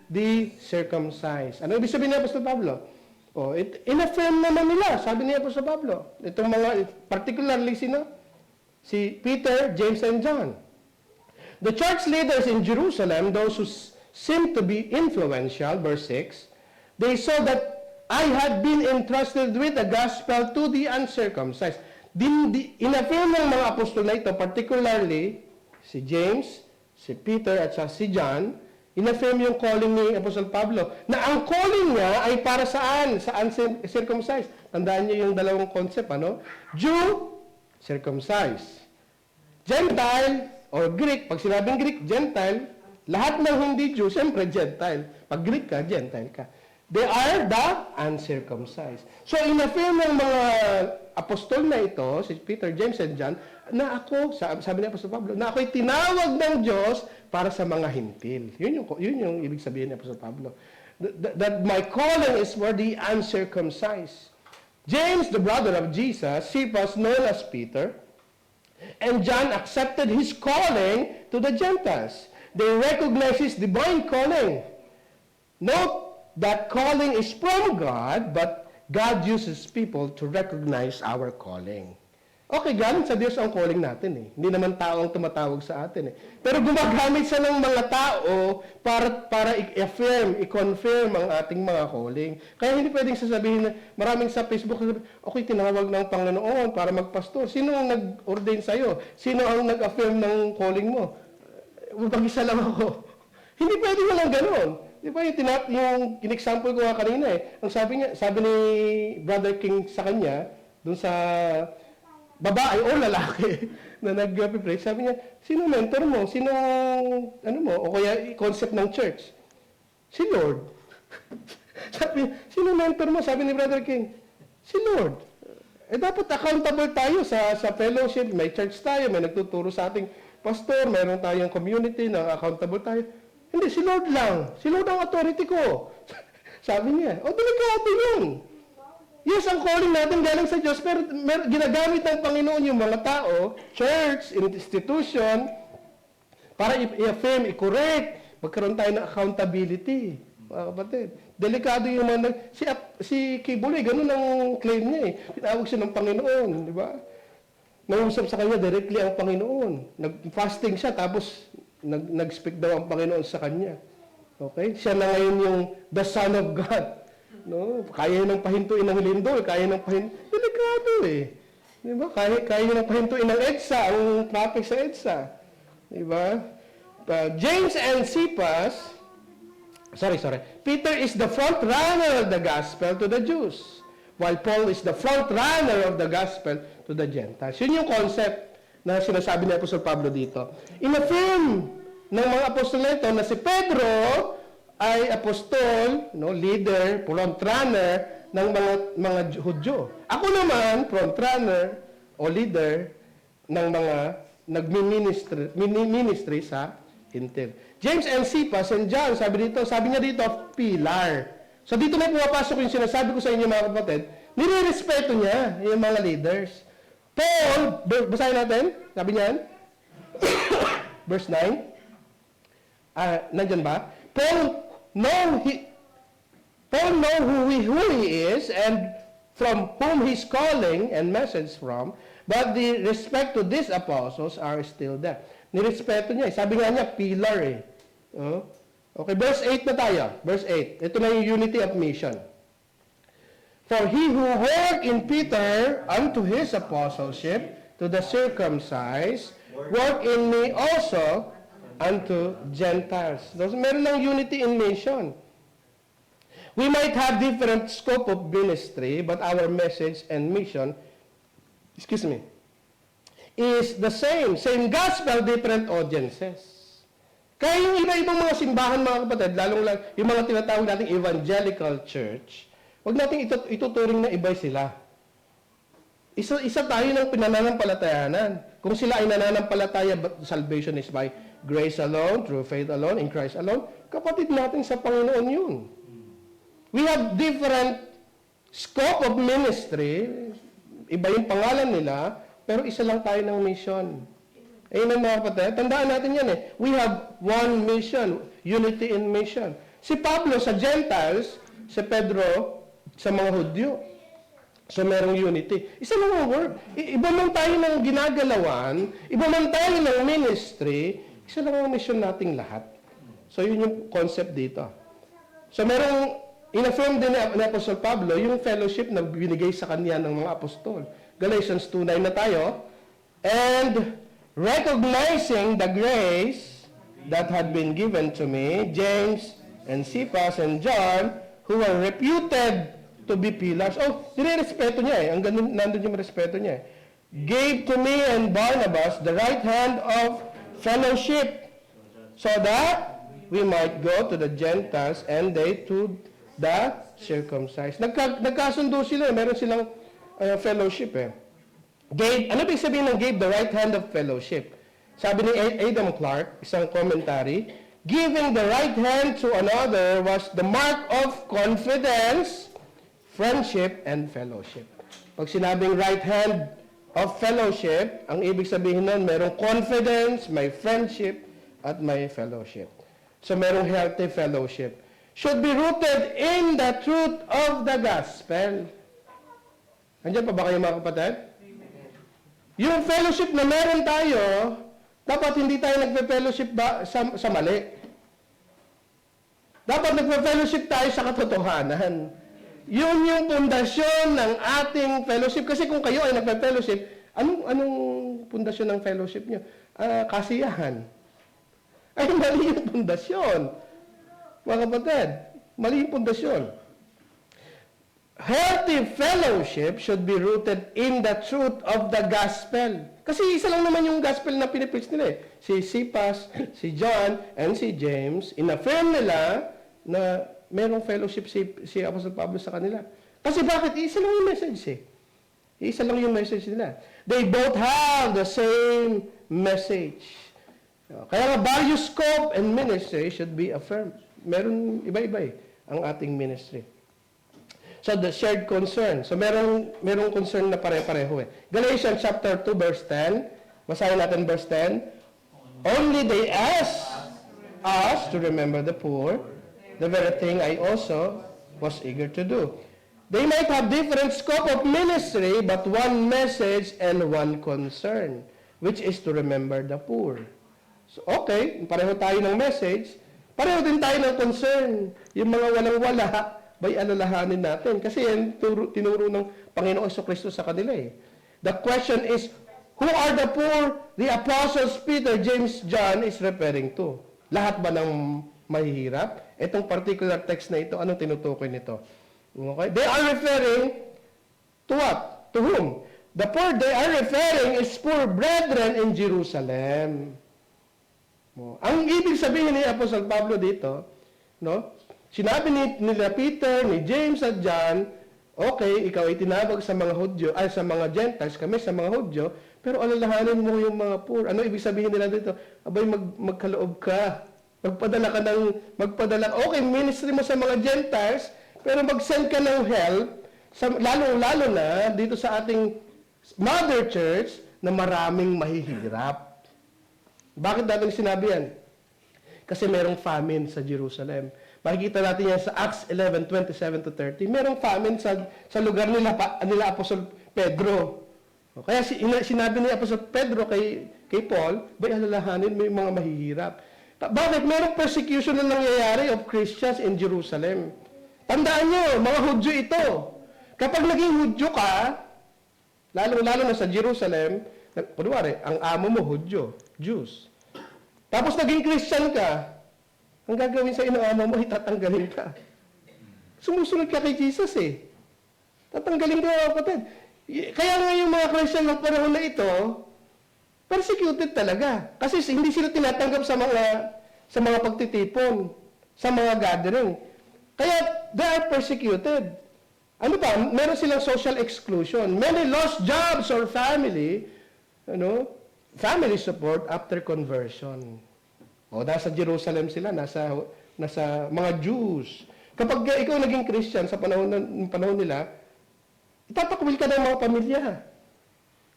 the circumcised. Ano ibig sabihin ni Apostol Pablo? In-affirm naman nila, sabi ni Apostol Pablo. Itong mga, particularly sino? Si Peter, James, and John. The church leaders in Jerusalem, those who seemed to be influential, verse 6, they saw that I had been entrusted with the gospel to the uncircumcised. In-affirm ng mga apostol na ito, particularly si James, si Peter, at si John, in-affirm yung calling ni Apostle Pablo, na ang calling niya ay para saan? Sa uncircumcised. Tandaan niyo yung dalawang concept, ano? Jew, circumcised. Gentile, or Greek, pag sinabing Greek, Gentile, lahat ng hindi Jew, siyempre Gentile. Pag Greek ka, Gentile ka. They are the uncircumcised. So, in-affirm ng mga apostol na ito, si Peter, James, and John, na ako, sabi ni Apostol Pablo, na ako'y tinawag ng Diyos para sa mga hintil. Yun yung ibig sabihin ni Apostol Pablo. That my calling is for the uncircumcised. James, the brother of Jesus, Cephas, known as Peter, and John accepted his calling to the Gentiles. They recognize his divine calling. Note that calling is from God, but God uses people to recognize our calling. Okay, galing sa Diyos ang calling natin eh. Hindi naman tao ang tumatawag sa atin eh. Pero gumagamit siya ng mga tao para i-affirm, i-confirm ang ating mga calling. Kaya hindi pwedeng sasabihin na maraming sa Facebook, okay, tinawag ng Panginoon para magpastor. Sino ang nag-ordain sa'yo? Sino ang nag-affirm ng calling mo? Mag-isa lang ako. Hindi pwede walang ganon. Di ba yung in-example ko nga kanina eh. Ang sabi ni Brother King sa kanya, dun sa babae o lalaki na nag-pray, sabi niya, sino mentor mo? Sino, ano mo? O kaya concept ng church? Si Lord. Sabi niya, sino mentor mo? Sabi ni Brother King, si Lord. Eh dapat accountable tayo sa fellowship. May church tayo, may nagtuturo sa ating pastor, mayroon tayong community na accountable tayo. Hindi, si Lord lang. Si Lord ang authority ko. Sabi niya, delikado yun. Yes, ang calling natin galing sa Diyos, pero ginagamit ng Panginoon yung mga tao, church, institution, para i-affirm, i-correct, magkaroon tayo ng accountability. Mga kapatid, delikado yung mga... Si Kibuloy, ganun ang claim niya eh. Tinawag siya ng Panginoon, di ba? Nangusap sa kanya directly ang Panginoon. Nag-fasting siya, tapos nag-speak daw ang Panginoon sa kanya. Okay? Siya na ngayon yung the Son of God. No, kaya nang pahintuin ng lindol, kaya nang delikado eh. 'Di ba? Kaya nang pahintuin ng EDSA, ang traffic sa EDSA. 'Di ba? James and Cephas, Peter is the front runner of the gospel to the Jews, while Paul is the front runner of the gospel to the Gentiles. Yun yung concept na sinasabi ni Apostol Pablo dito. In-affirm ng mga apostol nito na si Pedro ay apostol, leader, front runner ng mga Hudyo. Ako naman, front runner o leader ng mga nagmi-ministry sa Intel. James and Cephas and John, sabi niya dito, pillar. So dito na pumapasok yung sinasabi ko sa inyo mga kapatid, nire-respeto niya yung mga leaders. Paul, basahin natin, sabi niyan, verse 9, nandyan ba? Paul know who he is and from whom he's calling and message from, but the respect to these apostles are still there. Nirespeto niya. Sabi nga niya, pillar eh. Okay, verse 8 na tayo. Verse 8. Ito na yung unity of mission. For he who worked in Peter unto his apostleship to the circumcised, work in me also unto Gentiles. Meron ng unity in mission. We might have different scope of ministry, but our message and mission, is the same. Same gospel, different audiences. Kaya yung iba-ibang mga simbahan, mga kapatid, lalong lang yung mga tinatawag nating evangelical church, huwag natin ituturing na iba sila. Isa tayo ng pinananampalatayanan. Kung sila ay nananampalataya, salvation is by grace alone, through faith alone, in Christ alone, kapatid natin sa Panginoon yun. We have different scope of ministry, iba yung pangalan nila, pero isa lang tayo ng mission. Ayun ang mga kapatid, tandaan natin yan eh. We have one mission, unity in mission. Si Pablo sa Gentiles, si Pedro sa mga Hudyo. So, merong unity. Isa lang ang work. Iba man tayo ng ginagalawan, iba man tayo ng ministry, isa lang ang mission nating lahat. So, yun yung concept dito. So, merong, in-affirm din ni Apostol Pablo, yung fellowship na binigay sa kanya ng mga apostol. Galatians 2:9 na tayo. And recognizing the grace that had been given to me, James and Cephas and John, who were reputed to be pillars. Nire-respeto niya eh. Nandun yung respeto niya eh. Gave to me and Barnabas the right hand of fellowship, so that we might go to the Gentiles and they to the circumcised. Nagkasundo sila eh. Meron silang fellowship eh. Gave, ano ibig sabihin ng gave the right hand of fellowship? Sabi ni Adam Clark, isang commentary, giving the right hand to another was the mark of confidence, friendship, and fellowship. Pag sinabing right hand of fellowship, ang ibig sabihin nun, merong confidence, may friendship, at may fellowship. So merong healthy fellowship. Should be rooted in the truth of the gospel. Andiyan pa ba kayo mga kapatid? Yung fellowship na meron tayo, dapat hindi tayo nagpe-fellowship sa mali. Dapat nagpe-fellowship tayo sa katotohanan. Yun yung pundasyon ng ating fellowship. Kasi kung kayo ay nagpe-fellowship, anong pundasyon ng fellowship nyo? Kasiyahan. Ay, mali yung pundasyon. Mga kapatid, mali yung pundasyon. Healthy fellowship should be rooted in the truth of the gospel. Kasi isa lang naman yung gospel na pinipreach nila eh. Si Cephas, si John, and si James, in-affirm nila na merong fellowship si Apostle Pablo sa kanila. Kasi bakit? Isa lang yung message eh. Isa lang yung message nila. They both have the same message. Kaya nga, various scope and ministry should be affirmed. Meron iba-iba eh, ang ating ministry. So, the shared concern. So, merong concern na pare-pareho eh. Galatians chapter 2, verse 10. Basahin natin verse 10. Only they ask us to remember the poor, the very thing I also was eager to do. They might have different scope of ministry, but one message and one concern, which is to remember the poor. So, okay, pareho tayo ng message, pareho din tayo ng concern. Yung mga walang-wala, bay alalahanin natin. Kasi yan tinuro ng Panginoong Jesucristo sa kanila eh. The question is, who are the poor the apostles Peter, James, John is referring to? Lahat ba ng mahihirap? Itong particular text na ito, anong tinutukoy nito? Okay? They are referring to what? To whom? The poor they are referring is poor brethren in Jerusalem. Ang ibig sabihin ni Apostle Pablo dito, no? Sinabi nila Peter, ni James at John, okay, ikaw ay tinawag sa mga Hudyo, ay sa mga Gentiles, kami sa mga Hudyo, pero alalahanin mo yung mga poor. Ano ibig sabihin nila dito? Abay, magkaloob ka. Magpadala, okay, ministry mo sa mga Gentiles, pero mag-send ka ng help, lalo na dito sa ating mother church na maraming mahihirap. Bakit natin sinabi yan? Kasi merong famine sa Jerusalem. Makikita natin yan sa Acts 11:27-30. Merong famine sa lugar nila Apostol Pedro. Kaya sinabi ni Apostol Pedro kay Paul, bay alalahanin mo yung mga mahihirap. Bakit? Merong persecution na nangyayari of Christians in Jerusalem. Tandaan nyo, mga Hudyo ito. Kapag naging Hudyo ka, lalo na sa Jerusalem, kunwari, ang amo mo Hudyo, Jews. Tapos naging Christian ka, ang gagawin sa ng amo mo, itatanggalin ka. Sumusunod ka kay Jesus eh. Tatanggalin ka, kapatid. Kaya nga yung mga Christian ng panahon na ito, persecuted talaga. Kasi hindi sila tinatanggap sa mga pagtitipon, sa mga gathering. Kaya they are persecuted. Ano pa? Meron silang social exclusion. Many lost jobs or family support after conversion. O, nasa Jerusalem sila, nasa mga Jews. Kapag ikaw naging Christian sa panahon nila, itatakwil ka ng mga pamilya.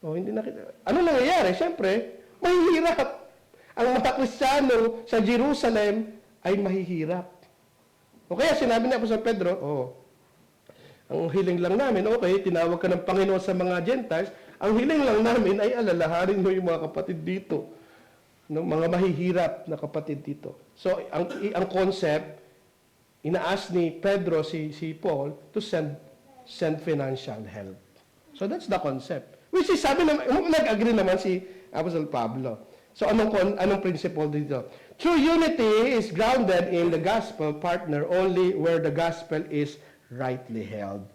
O, hindi nakita. Ano nangyayari? Siyempre, mahihirap. Ang mga Kristiyano sa Jerusalem ay mahihirap. O kaya sinabi ni Apostol Pedro, ang hiling lang namin, okay, tinawag ka ng Panginoon sa mga Gentiles, ang hiling lang namin ay alalahanin mo yung mga kapatid dito. Mga mahihirap na kapatid dito. So, ang concept, ina-ask ni Pedro si Paul to send financial help. So, that's the concept. Which is, sabi naman, nag-agree naman si Apostle Pablo. So, anong principle dito? True unity is grounded in the gospel partner only where the gospel is rightly held.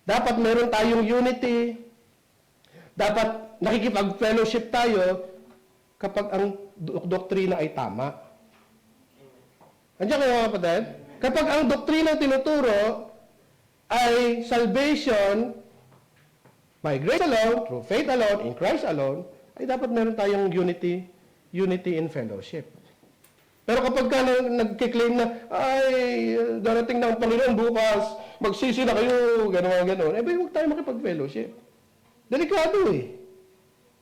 Dapat meron tayong unity. Dapat nakikipag-fellowship tayo kapag ang doktrina ay tama. Andiyan kayo mga kapatid? Kapag ang doktrina tinuturo ay salvation by grace alone, through faith alone, in Christ alone, ay dapat meron tayong unity in fellowship. Pero kapag ka nagkiklaim na, ay, darating na ang Panginoon bukas, magsisi na kayo, gano'n, huwag tayo makipag-fellowship. Delikado eh.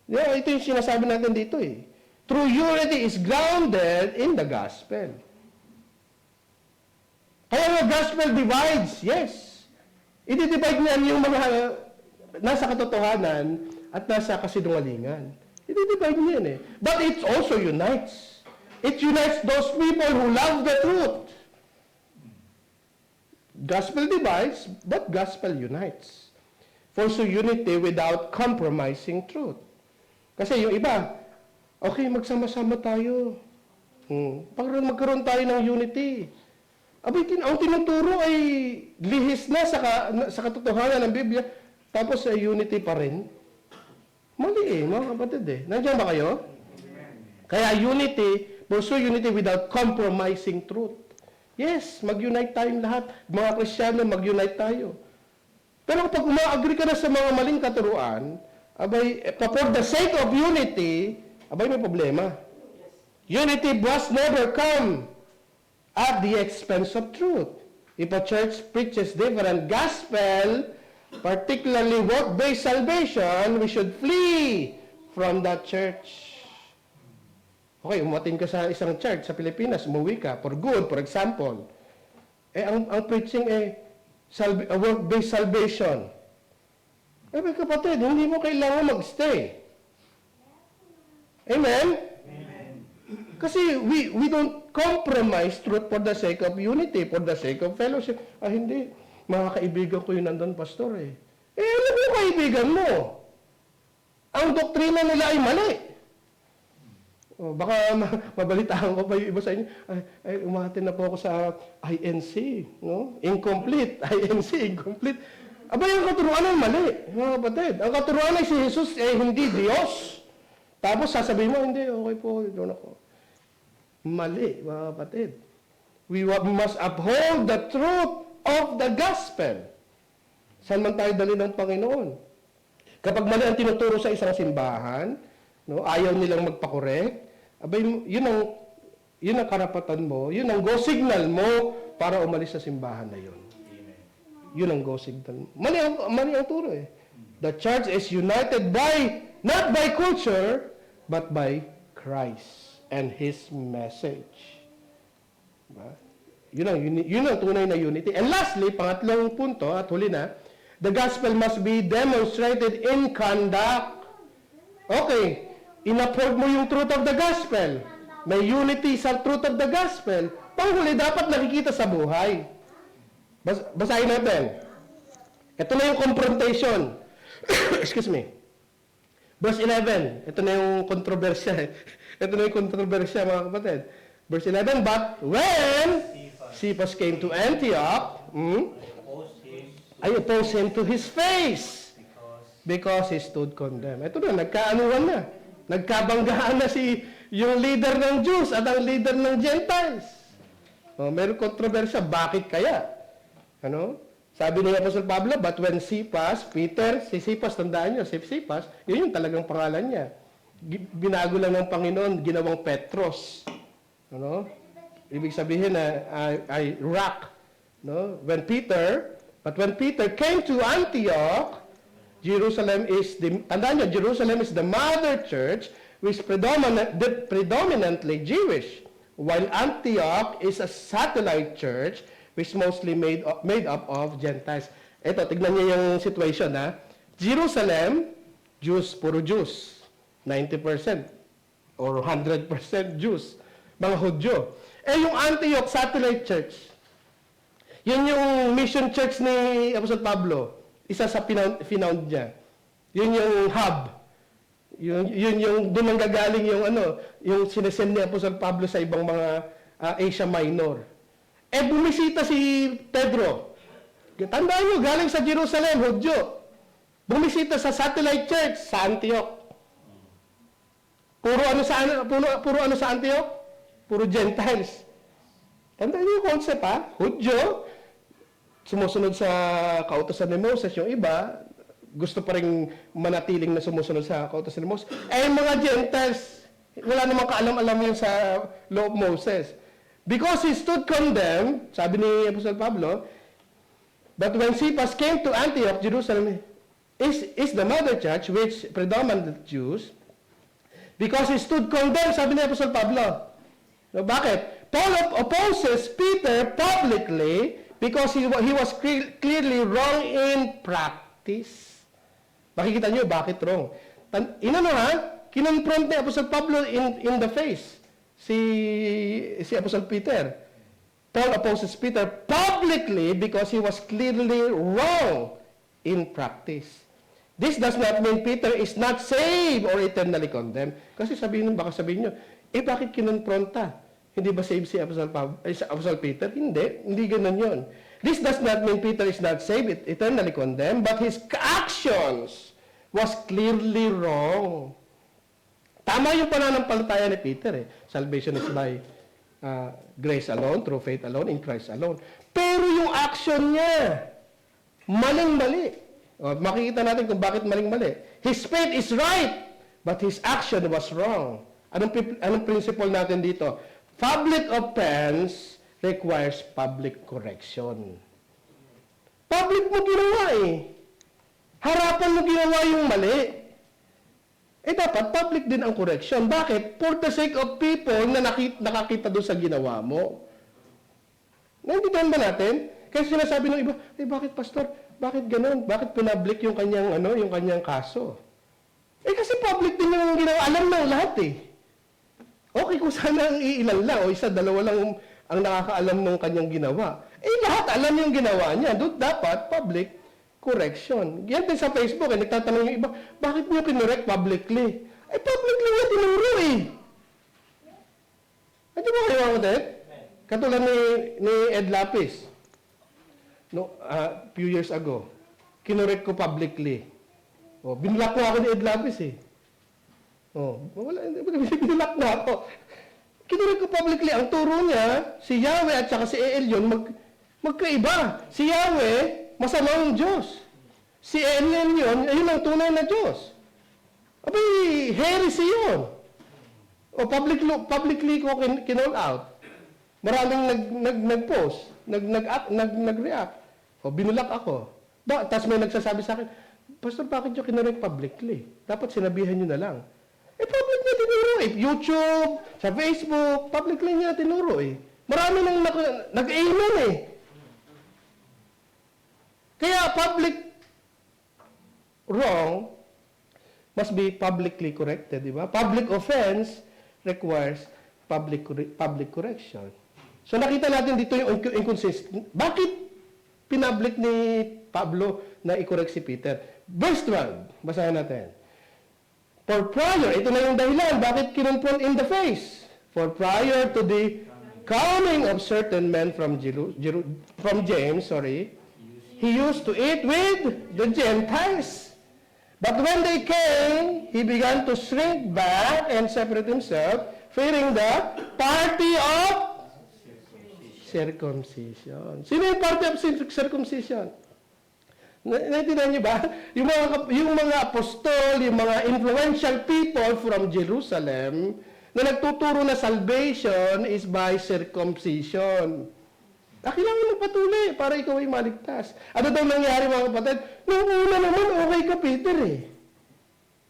Yeah, ito yung sinasabi natin dito eh. True unity is grounded in the gospel. Kaya yung gospel divides, yes. I-divide niyan yung mga nasa katotohanan at nasa kasinungalingan. I-divide niya yan eh. But it also unites. It unites those people who love the truth. Gospel divides, but gospel unites. For so unity without compromising truth. Kasi yung iba, okay, magsama-sama tayo. Magkaroon tayo ng unity. Abay, ang tinuturo ay lihis na sa katotohanan ng Biblia, tapos ay unity pa rin. Mali mga kapatid Nandiyan ba kayo? Kaya unity, pursue unity without compromising truth. Yes, mag-unite tayong lahat. Mga Kristiyano, mag-unite tayo. Pero kapag uma-agree ka na sa mga maling katuruan, abay, for the sake of unity, abay, may problema. Unity must never come at the expense of truth. If a church preaches different gospel, particularly work-based salvation, we should flee from that church. Okay, umatin ka sa isang church sa Pilipinas, umuwi ka, for good, for example. Ang preaching work-based salvation. May kapatid, hindi mo kailangan mag-stay. Amen? Kasi we don't compromise truth for the sake of unity, for the sake of fellowship. Hindi. Mga kaibigan ko yung nandun, pastor alam mo kaibigan mo. Ang doktrina nila ay mali. Baka mabalitaan ko pa yung iba sa inyo. Umatin na po ako sa INC. No? Incomplete. INC, incomplete. Yung katuruan ay mali. Mga kapatid. Ang katuruan ay si Jesus hindi Diyos. Tapos sasabihin mo, hindi, okay po, doon ako. Mali, mga kapatid. We must uphold the truth of the gospel. Saan man tayo dali ng Panginoon? Kapag mali ang tinuturo sa isang simbahan, ayaw nilang magpakorek, yun ang karapatan mo, yun ang go signal mo para umalis sa simbahan na yun. Yun ang go signal. Mali ang turo The church is united not by culture, but by Christ and His message. Diba? Yun ang tunay na unity. And lastly, pangatlong punto, at huli na, the gospel must be demonstrated in conduct. Okay, in-uphold mo yung truth of the gospel. May unity sa truth of the gospel. Panghuli, dapat nakikita sa buhay. Basahin natin. Ito na yung confrontation. Excuse me. Verse 11. Ito na yung kontrobersya. Ito na yung kontrobersya, mga kapatid. Verse 11, but when Cephas came to Antioch, I opposed him to his face because he stood condemned. Ito na, nagkaanuhan na. Nagkabanggaan na yung leader ng Jews at ang leader ng Gentiles. Meron kontrobersya. Bakit kaya? Sabi ni Apostol Pablo, but when Cephas, si Cephas, tandaan nyo, Cephas, yun yung talagang pangalan niya. Binago lang ng Panginoon, ginawang Petros. Ibig sabihin ay rock. When Peter came to Antioch, Jerusalem is the mother church, which predominantly Jewish, while Antioch is a satellite church, which mostly made up of Gentiles. Ito, tignan niyo yung situation, Jerusalem, Jews, puro Jews. 90% or 100% Jews. Mga Hudyo. Yung Antioch Satellite Church, yun yung mission church ni Apostol Pablo. Isa sa pinound niya. Yun yung hub. Yun yung doon ang gagaling yung sinesend ni Apostol Pablo sa ibang mga Asia Minor. Bumisita si Pedro. Tandaan nyo, galing sa Jerusalem, Hudyo. Bumisita sa satellite church sa Antioch. Puro ano sa Antioch? Puro Gentiles. Tandaan niyo yung concept, Hudyo, sumusunod sa kautosan ni Moses. Yung iba, gusto pa rin manatiling na sumusunod sa kautosan ni Moses. Yung mga Gentiles, wala namang kaalam-alam yun sa law of Moses. Because he stood condemned, sabi ni Apostol Pablo, but when Cephas came to Antioch, Jerusalem is the mother church, which predominant Jews, because he stood condemned, sabi ni Apostol Pablo. So, bakit? Paul opposes Peter publicly because he was clearly wrong in practice. Makikita niyo bakit wrong. Inano ha? Kinonfront ni Apostle Pablo in the face. Si Apostle Peter. Paul opposes Peter publicly because he was clearly wrong in practice. This does not mean Peter is not saved or eternally condemned. Kasi baka sabihin nyo, bakit kinonfronta? Hindi ba saved si Apostle Peter? Hindi ganun yun. This does not mean Peter is not saved, eternally condemned, but his actions was clearly wrong. Tama yung pananampalataya ni Peter. Salvation is by grace alone, through faith alone, in Christ alone. Pero yung action niya, maling-mali. Makikita natin kung bakit maling-mali. His faith is right, but his action was wrong. Anong principle natin dito? Public offense requires public correction. Public mo ginawa Harapan mo ginawa yung mali. Dapat public din ang correction. Bakit? For the sake of people na nakakita doon sa ginawa mo. Naintindihan ba natin? Kasi sinasabi ng iba, bakit pastor? Bakit ganun? Bakit pinablik yung kanyang kaso? Kasi public din yung ginawa. Alam ng lahat Okay kung sana ang iilan lang o isa, dalawa lang ang nakakaalam ng kanyang ginawa. Lahat alam yung ginawa niya. Doon dapat public correction. Yan din sa Facebook, nagtatanong yung iba, bakit niyo kinorek publicly? Publicly nga tinuro Di ba kayo ako din? Katulad ni Ed Lapis. Few years ago. Kinorek ko publicly. Binlock ko ako ni Ed Lapis binlock na ako. Kinorek ko publicly. Ang turo niya, si Yahweh at saka si Elion, magkaiba. Si Yahweh, masamang Diyos. Si Elion, ayun ang tunay na Diyos. Heresy yun. Publicly ko kinall out. Maraming nag-post, nag-react. Binulak ako. Tapos may nagsasabi sa akin, Pastor, bakit nyo kinorek publicly? Dapat sinabihan nyo na lang. Public niya tinuro YouTube, sa Facebook, publicly niya tinuro Marami nang nag-amen Kaya public wrong must be publicly corrected, di ba? Public offense requires public correction. So nakita natin dito yung inconsistent. Bakit pinablik ni Pablo na i-correct si Peter? Verse 12, basahin natin. For prior, ito na yung dahilan, bakit kinonfront in the face? For prior to the coming of certain men from James, he used to eat with the Gentiles. But when they came, he began to shrink back and separate himself, fearing the party of circumcision. Sino yung party of circumcision? Naintindihan niyo ba? Yung mga apostol, yung mga influential people from Jerusalem, na nagtuturo na salvation is by circumcision. Kailangan mo patuloy para ikaw ay maligtas. Ano daw nangyari mga kapatid? Noong una naman, okay ka Peter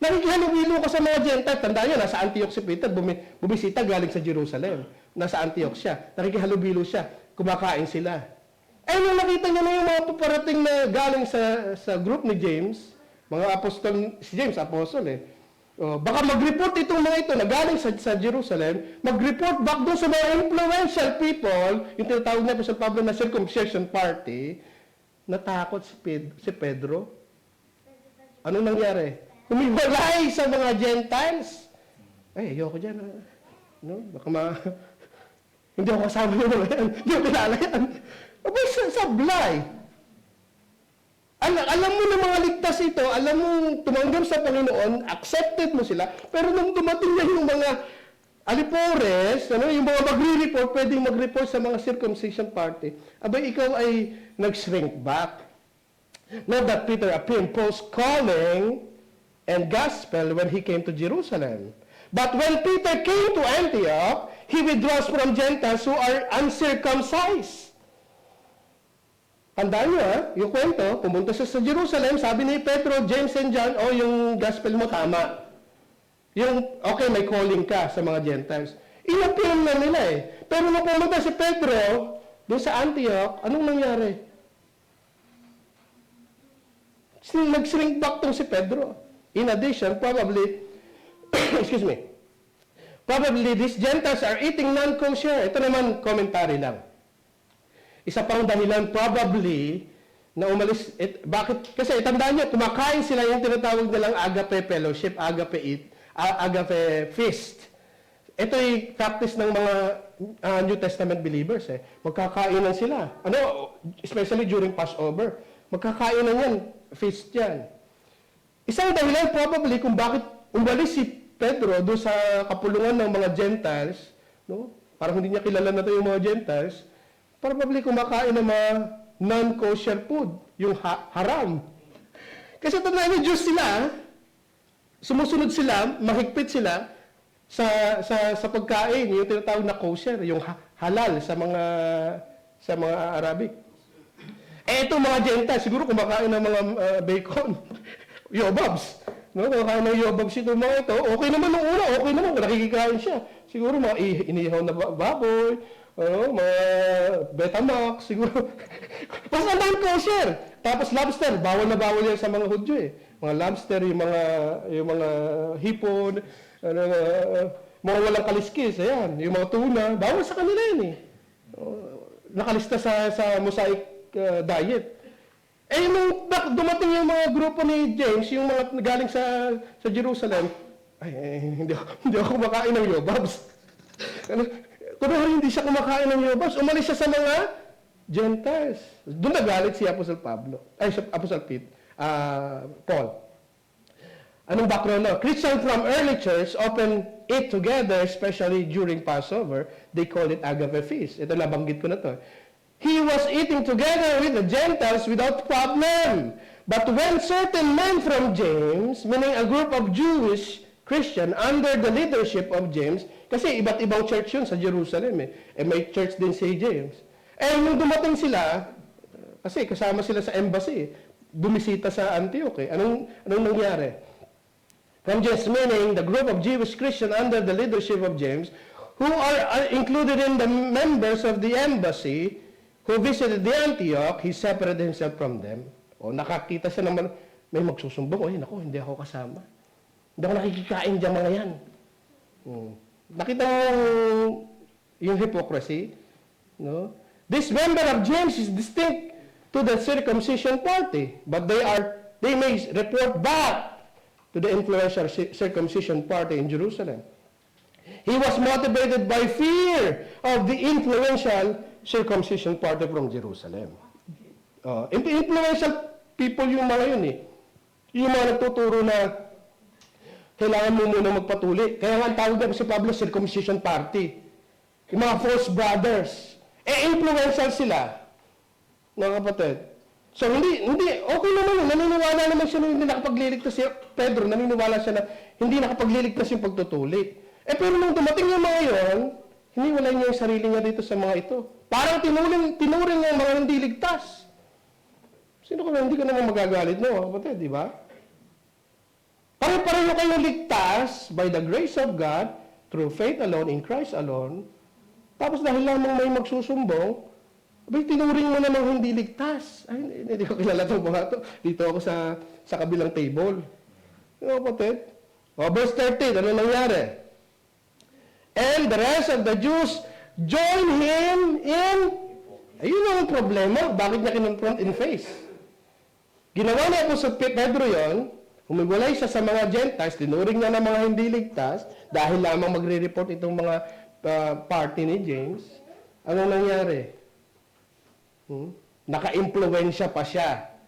Nakikihalubilo ka sa mga Gentiles. Tandaan nyo, nasa Antioch si Peter, bumisita galing sa Jerusalem. Nasa Antioch siya. Nakikihalubilo siya. Kumakain sila. Nung nakita niya na yung mga paparating na galing sa group ni James, mga apostol, si James, apostol baka mag-report itong mga ito na galing sa Jerusalem, mag-report back doon sa mga influential people, yung tinatawag na sa Pablo na circumcision party, natakot si Pedro. Anong nangyari? Humiwalay sa mga Gentiles. Ayoko dyan. Baka hindi ako kasama yung mga yan. Hindi ako kilala yan. Sablay. Alam mo na mga ligtas ito, alam mo tumanggap sa Panginoon, accepted mo sila, pero nung dumating na yung mga alipores, yung mga magre-report, pwedeng mag-report sa mga circumcision party, ikaw ay nag-shrink back. Not that Peter appeared post calling and gospel when he came to Jerusalem. But when Peter came to Antioch, he withdraws from Gentiles who are uncircumcised. Tandaan nyo, yung kwento, pumunta siya sa Jerusalem, sabi ni Pedro, James, and John, yung gospel mo tama. Okay, may calling ka sa mga Gentiles. Inappeal na nila Pero nung pumunta si Pedro, doon sa Antioch, anong nangyari? Nag-shrink back tong si Pedro. In addition, probably, excuse me, probably these Gentiles are eating non-kosher. Ito naman, commentary lang. Isa pang dahilan, probably, na umalis, bakit? Kasi tandaan nyo, kumakain sila yung tinatawag nilang agape fellowship, agape feast. Ito yung practice ng mga New Testament believers. Magkakainan sila. Especially during Passover. Magkakainan yan. Feast yan. Isang dahilan probably kung bakit umalis si Pedro doon sa kapulungan ng mga Gentiles, no? Parang hindi niya kilala na ito yung mga Gentiles, probably kumakain ng mga non-kosher food, yung haram. Kasi tandaan niyo, Diyos sila, sumusunod sila, mahigpit sila, sa pagkain, yung tinatawag na kosher, yung halal sa mga Arabic. Ito mga Gentiles, siguro kumakain ng mga bacon, yobabs. No, kumakain ng yobabs ito mga ito. Okay naman nung una, okay naman, nakikikain siya. Siguro mga inihaw na baboy, mga Betamax, siguro. Basta non-kosher. Tapos lobster, bawal na bawal yan sa mga Hudyo eh. Mga lobster, yung mga hipon, mga walang kaliskis, ayan, yung mga tuna, bawal sa kanila yan eh. Nakalista sa Mosaic diet. Nung dumating yung mga grupo ni James, yung mga galing sa Jerusalem, hindi ako kumakain ng yobabs. Kunwari hindi siya kumakain ng yobabs, umalis siya sa mga Gentiles. Doon nagalit si Apostle Paul. Anong background na? Christians from early church often eat together, especially during Passover. They call it agape feast. Ito nabanggit ko na to. He was eating together with the Gentiles without problem. But when certain men from James, meaning a group of Jewish Christian under the leadership of James, kasi iba't ibang church yun sa Jerusalem may church din si James. Nung dumating sila, kasi kasama sila sa embassy, bumisita sa Antioch Anong nangyari? From James, meaning the group of Jewish Christians under the leadership of James, who are included in the members of the embassy, who visited the Antioch, he separated himself from them. Nakakita siya naman, may magsusumbong, naku, hindi ako kasama. Hindi ako nakikikain dyan mga yan. Nakita mo yung hypocrisy? No? This member of James is distinct to the circumcision party, but they may report back to the influential circumcision party in Jerusalem. He was motivated by fear of the influential circumcision party from Jerusalem. Influential people yung mga yun Yung mga nagtuturo na kailangan mo muna magpatuli. Kaya nga ang tawag na si Pablo, circumcision party. Yung mga false brothers. Influential sila. Mga kapatid. So, hindi, okay naman. Naniniwala naman siya na hindi nakapagliligtas si Pedro. Naniniwala siya na hindi nakapagliligtas yung pagtutuli. Pero nung dumating yung mga yun, hiniwalay niya yung sarili niya dito sa mga ito. Parang tinuring niya yung mga hindi ligtas. Sino ka na, hindi ka naman magagalit, no? Kapatid, di ba? Pare-pareho kayo ligtas by the grace of God, through faith alone, in Christ alone. Tapos dahil lamang may magsusumbong, tinuring mo namang hindi ligtas. Hindi ko kilala itong mga ito. Dito ako sa kabilang table. Kapatid. Verse 13, ano nangyari? And the rest of the Jews join him in... Ayun ang problema. Bakit niya kinonfront in face? Ginawa niya po sa Pedro yon, humiwalay siya sa mga Gentiles, tinuring niya ng mga hindi ligtas, dahil lamang magre-report itong mga party ni James. Ano nangyari? Naka-impluensya pa siya.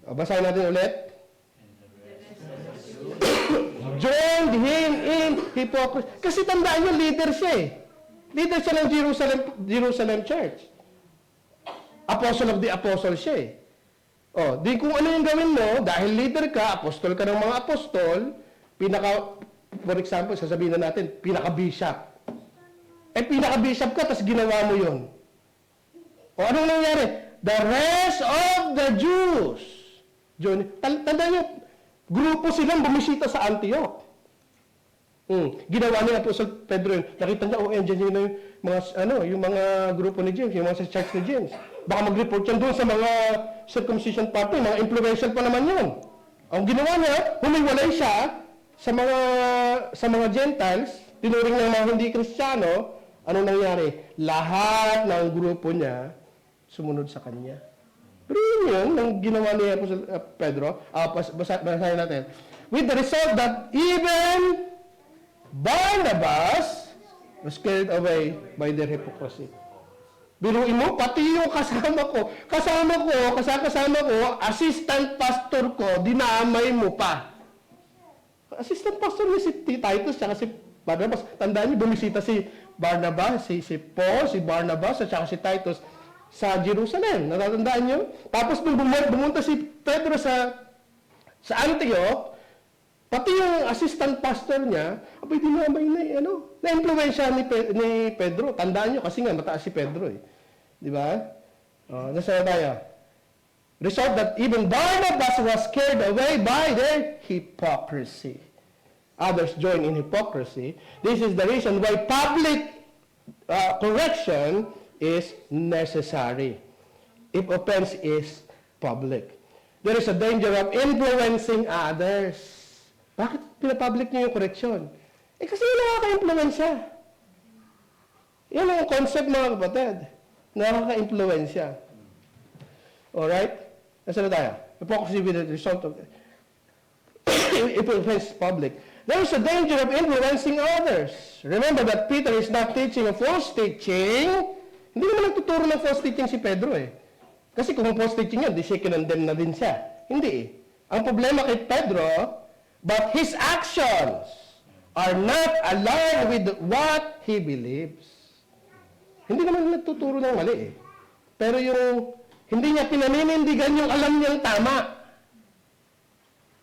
Basahin natin ulit. Joined him in hypocrisy. Kasi tandaan niyo, leader siya Leader siya ng Jerusalem Church. Apostle of the apostle siya di kung ano yung gawin mo, dahil leader ka, apostol ka ng mga apostol, for example, sasabihin na natin, pinaka-bishop. Pinaka-bishop ka, tapos ginawa mo yun. Anong nangyari? The rest of the Jews. Tandaan niyo, grupo silang bumisita sa Antioch. Ginawa niya Apostle Pedro yun. Nakita niya, andyan yun yung mga grupo ni James, yung mga sa church ni James. Baka mag-report yan doon sa mga circumcision party, mga influential pa naman yun. Ang ginawa niya, humiwalay siya sa mga Gentiles, tinuring ng mga hindi Kristiyano. Anong nangyari? Lahat ng grupo niya sumunod sa kanya. Pero yun ang ginawa ni Pedro. Basahin natin. With the result that even Barnabas was carried away by their hypocrisy. Biruin mo, pati yung kasama ko, assistant pastor ko, dinamay mo pa. Assistant pastor niya si Titus, saka si Barnabas. Tandaan niyo, bumisita si Barnabas, si Paul, si Barnabas, at saka si Titus sa Jerusalem. Natatandaan niyo? Tapos nung bumunta si Pedro sa Antioch, pati yung assistant pastor niya, abay dinamay na-influensya ni Pedro. Tandaan niyo, kasi nga mataas si Pedro eh. Di ba? Nasa tayo. Result that even Barnabas was carried away by their hypocrisy. Others join in hypocrisy. This is the reason why public correction is necessary. If offense is public. There is a danger of influencing others. Bakit pinapublic niyo yung correction? Kasi yun nakaka-influensya. Yan ang concept, mga kapatid. Nakaka-influensya. Alright? Nasaan na tayo? Hypocrisy with the result of if offense is public. There is a danger of influencing others. Remember that Peter is not teaching a false teaching. Hindi naman nagtuturo ng false teaching si Pedro eh. Kasi kung false teaching yun, di siya kinondemn na din siya. Hindi eh. Ang problema kay Pedro, but his actions are not aligned with what he believes. Hindi naman nagtuturo ng mali eh. Pero yung hindi niya pinaninindigan yung alam niyang tama.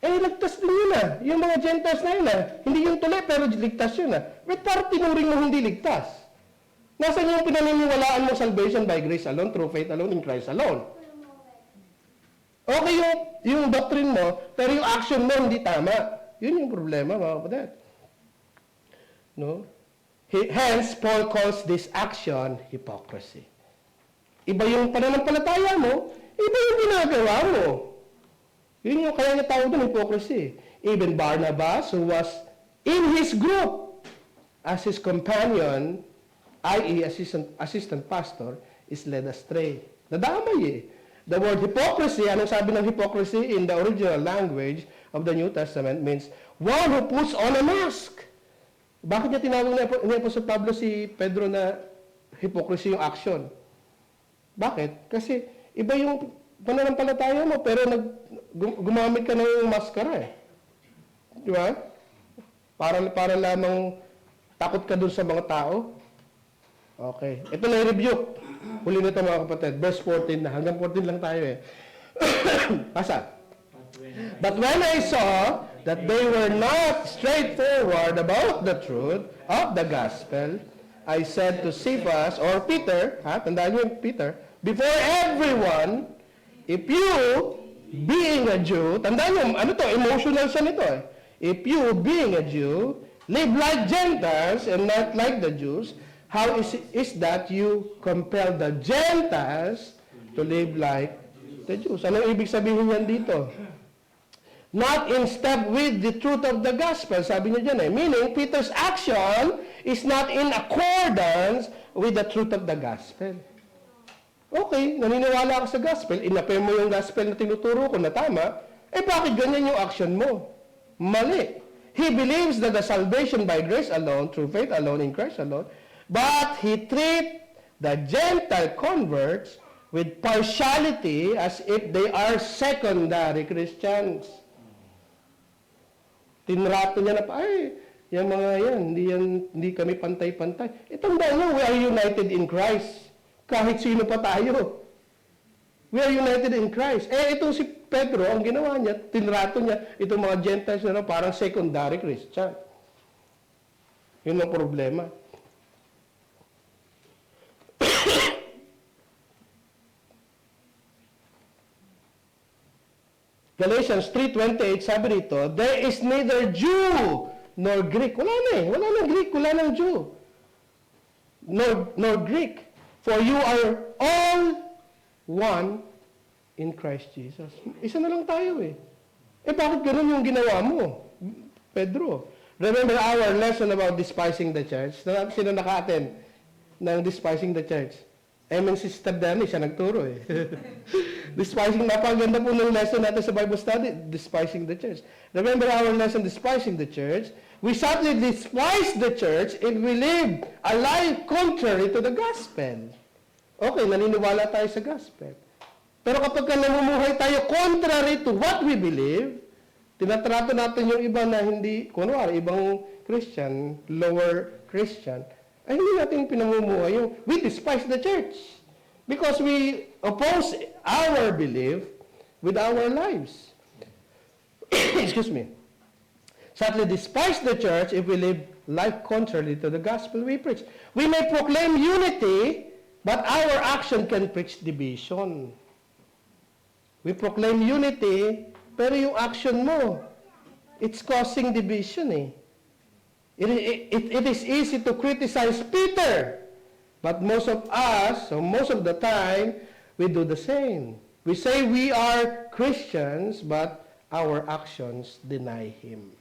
Ligtas din yun ah. Yung mga Gentiles na yun ah. Hindi yung tuloy, pero ligtas yun ah. But parang tinuring mo hindi ligtas. Nasaan yung pinaniniwalaan mo salvation by grace alone, through faith alone, in Christ alone? Okay yung doctrine mo, pero yung action mo hindi tama. Yun yung problema, mga kapatid. No? Hence, Paul calls this action hypocrisy. Iba yung pananampalataya mo, iba yung ginagawa mo. Yun yung kaya niya tawag doon, hypocrisy. Even Barnabas, who was in his group as his companion, i.e. assistant pastor, is led astray. Nadamay eh. The word hypocrisy, anong sabi ng hypocrisy in the original language of the New Testament means one who puts on a mask. Bakit niya tinawag ni Apostol Pablo si Pedro na hypocrisy yung action? Bakit? Kasi iba yung pananampalataya mo, pero gumamit ka ng maskara eh. Di ba? Para lamang takot ka dun sa mga tao. Okay. Ito na yung rebuke. Huli nito mga kapatid. Verse 14 na. Hanggang 14 lang tayo eh. Pasa. But when I saw that they were not straightforward about the truth of the gospel, I said to Cephas, or Peter, tandaan niyo yung Peter, before everyone, if you, being a Jew, tandaan niyo, emotional siya nito eh. If you, being a Jew, live like Gentiles and not like the Jews, how is that you compel the Gentiles to live like the Jews? Anong ibig sabihin yan dito? Not in step with the truth of the gospel, sabi niya dyan eh. Meaning, Peter's action is not in accordance with the truth of the gospel. Okay, naniniwala ka sa gospel, inapay mo yung gospel na tinuturo ko na tama, bakit ganyan yung action mo? Mali. He believes that the salvation by grace alone, through faith alone, in Christ alone, but he treats the Gentile converts with partiality as if they are secondary Christians. Tinrato niya na yung mga yan, hindi kami pantay-pantay. Tandaan niyo, we are united in Christ. Kahit sino pa tayo. We are united in Christ. Itong si Pedro, ang ginawa niya, tinrato niya, itong mga Gentiles na parang secondary Christian. Yun ang problema. Galatians 3:28, sabi rito, there is neither Jew nor Greek. Wala na eh. Wala nang Greek, wala nang Jew. Nor Greek. For you are all one in Christ Jesus. Isa na lang tayo eh. Bakit ganun yung ginawa mo, Pedro? Remember our lesson about despising the church? Sino naka-attend ng despising the church? Si Sister Danny, siya nagturo eh. Despising, napaganda po ng lesson natin sa Bible study, despising the church. Remember our lesson, despising the church? We sadly despise the church if we live a life contrary to the gospel. Okay, naniniwala tayo sa gospel. Pero kapag namumuhay tayo contrary to what we believe, tinatrato natin yung iba na hindi, kunwari, ibang Christian, lower Christian, ay hindi natin pinamumuhay yung, we despise the church. Because we oppose our belief with our lives. Excuse me. Sadly despise the church if we live life contrary to the gospel we preach. We may proclaim unity, but our action can preach division. We proclaim unity, pero yung action mo, it's causing division eh. It is easy to criticize Peter, but most of us, so most of the time, we do the same. We say we are Christians, but our actions deny Him.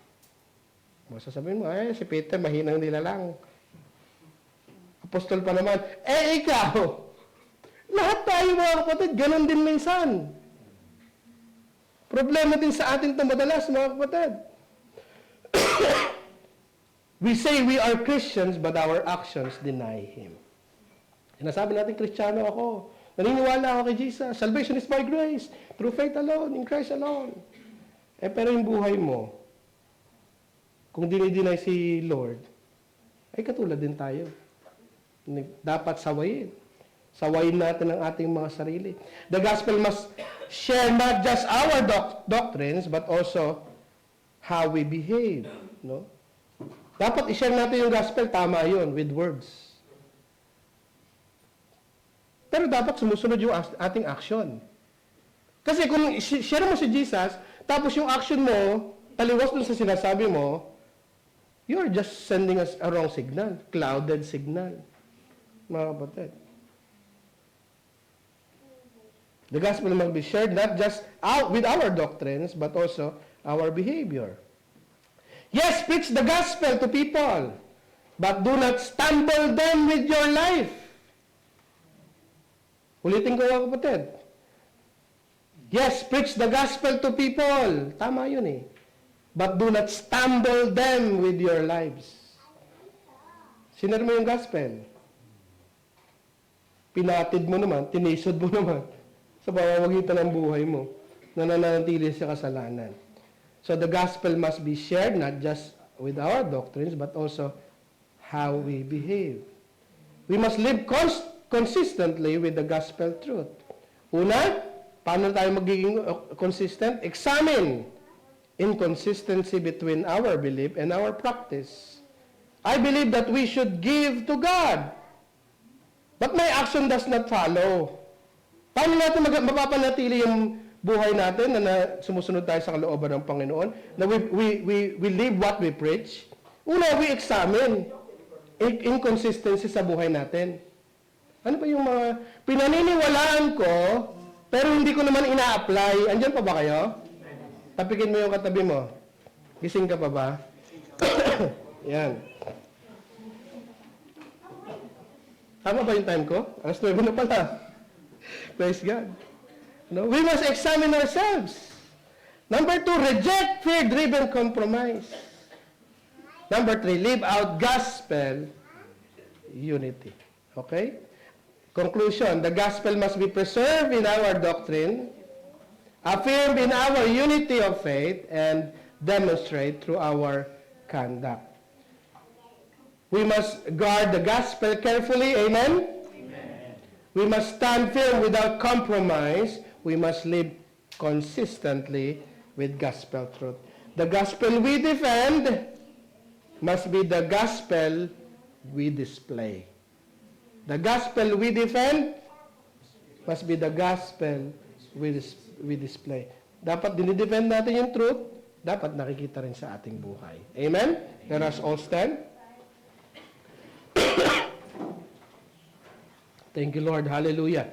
Masasabihin mo, si Peter, mahinang nilalang. Apostol pa naman, ikaw, lahat tayo mga kapatid, ganun din minsan. Problema din sa atin ito madalas, mga kapatid. We say we are Christians, but our actions deny Him. Sinasabi natin, Kristiyano ako. Naniniwala ako kay Jesus. Salvation is by grace, through faith alone, in Christ alone. Pero yung buhay mo, kung dinideny si Lord, ay katulad din tayo. Dapat sawayin. Sawayin natin ang ating mga sarili. The gospel must share not just our doctrines, but also how we behave. No? Dapat i-share natin yung gospel, tama yun, with words. Pero dapat sumusunod yung ating action. Kasi kung share mo si Jesus, tapos yung action mo, taliwas dun sa sinasabi mo, you're just sending us a wrong signal, clouded signal. Mga kapatid. The gospel must be shared not just with our doctrines, but also our behavior. Yes, preach the gospel to people, but do not stumble them with your life. Ulitin ko mga kapatid. Yes, preach the gospel to people. Tama yun eh. But do not stumble them with your lives. Sinare mo yung gospel. Pinatid mo naman, tinisod mo naman sa pamamagitan ng buhay mo na nananatili sa kasalanan. So the gospel must be shared not just with our doctrines, but also how we behave. We must live consistently with the gospel truth. Una, paano tayo magiging consistent? Examine inconsistency between our belief and our practice. I believe that we should give to God, but my action does not follow. Paano natin mapapanatili yung buhay natin na sumusunod tayo sa kalooban ng Panginoon, na we live what we preach? Una, we examine inconsistency sa buhay natin. Ano ba yung mga pinaniniwalaan ko, pero hindi ko naman ina-apply? Andiyan pa ba kayo? Tapikin mo yung katabi mo. Gising ka pa ba? Yan. Tama ba yung time ko? Alas 9 na pala. Praise God. No? We must examine ourselves. Number 2, reject fear-driven compromise. Number 3, live out gospel unity. Okay? Conclusion, the gospel must be preserved in our doctrine, affirmed in our unity of faith, and demonstrate through our conduct. We must guard the gospel carefully. Amen? Amen. We must stand firm without compromise. We must live consistently with gospel truth. The gospel we defend must be the gospel we display. The gospel we defend must be the gospel we display. Dapat dinidefend natin yung truth, dapat nakikita rin sa ating buhay. Amen? Let us all stand. Thank you, Lord. Hallelujah.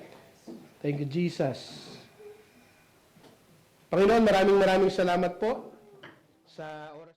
Thank you, Jesus. Panginoon, maraming salamat po sa oras.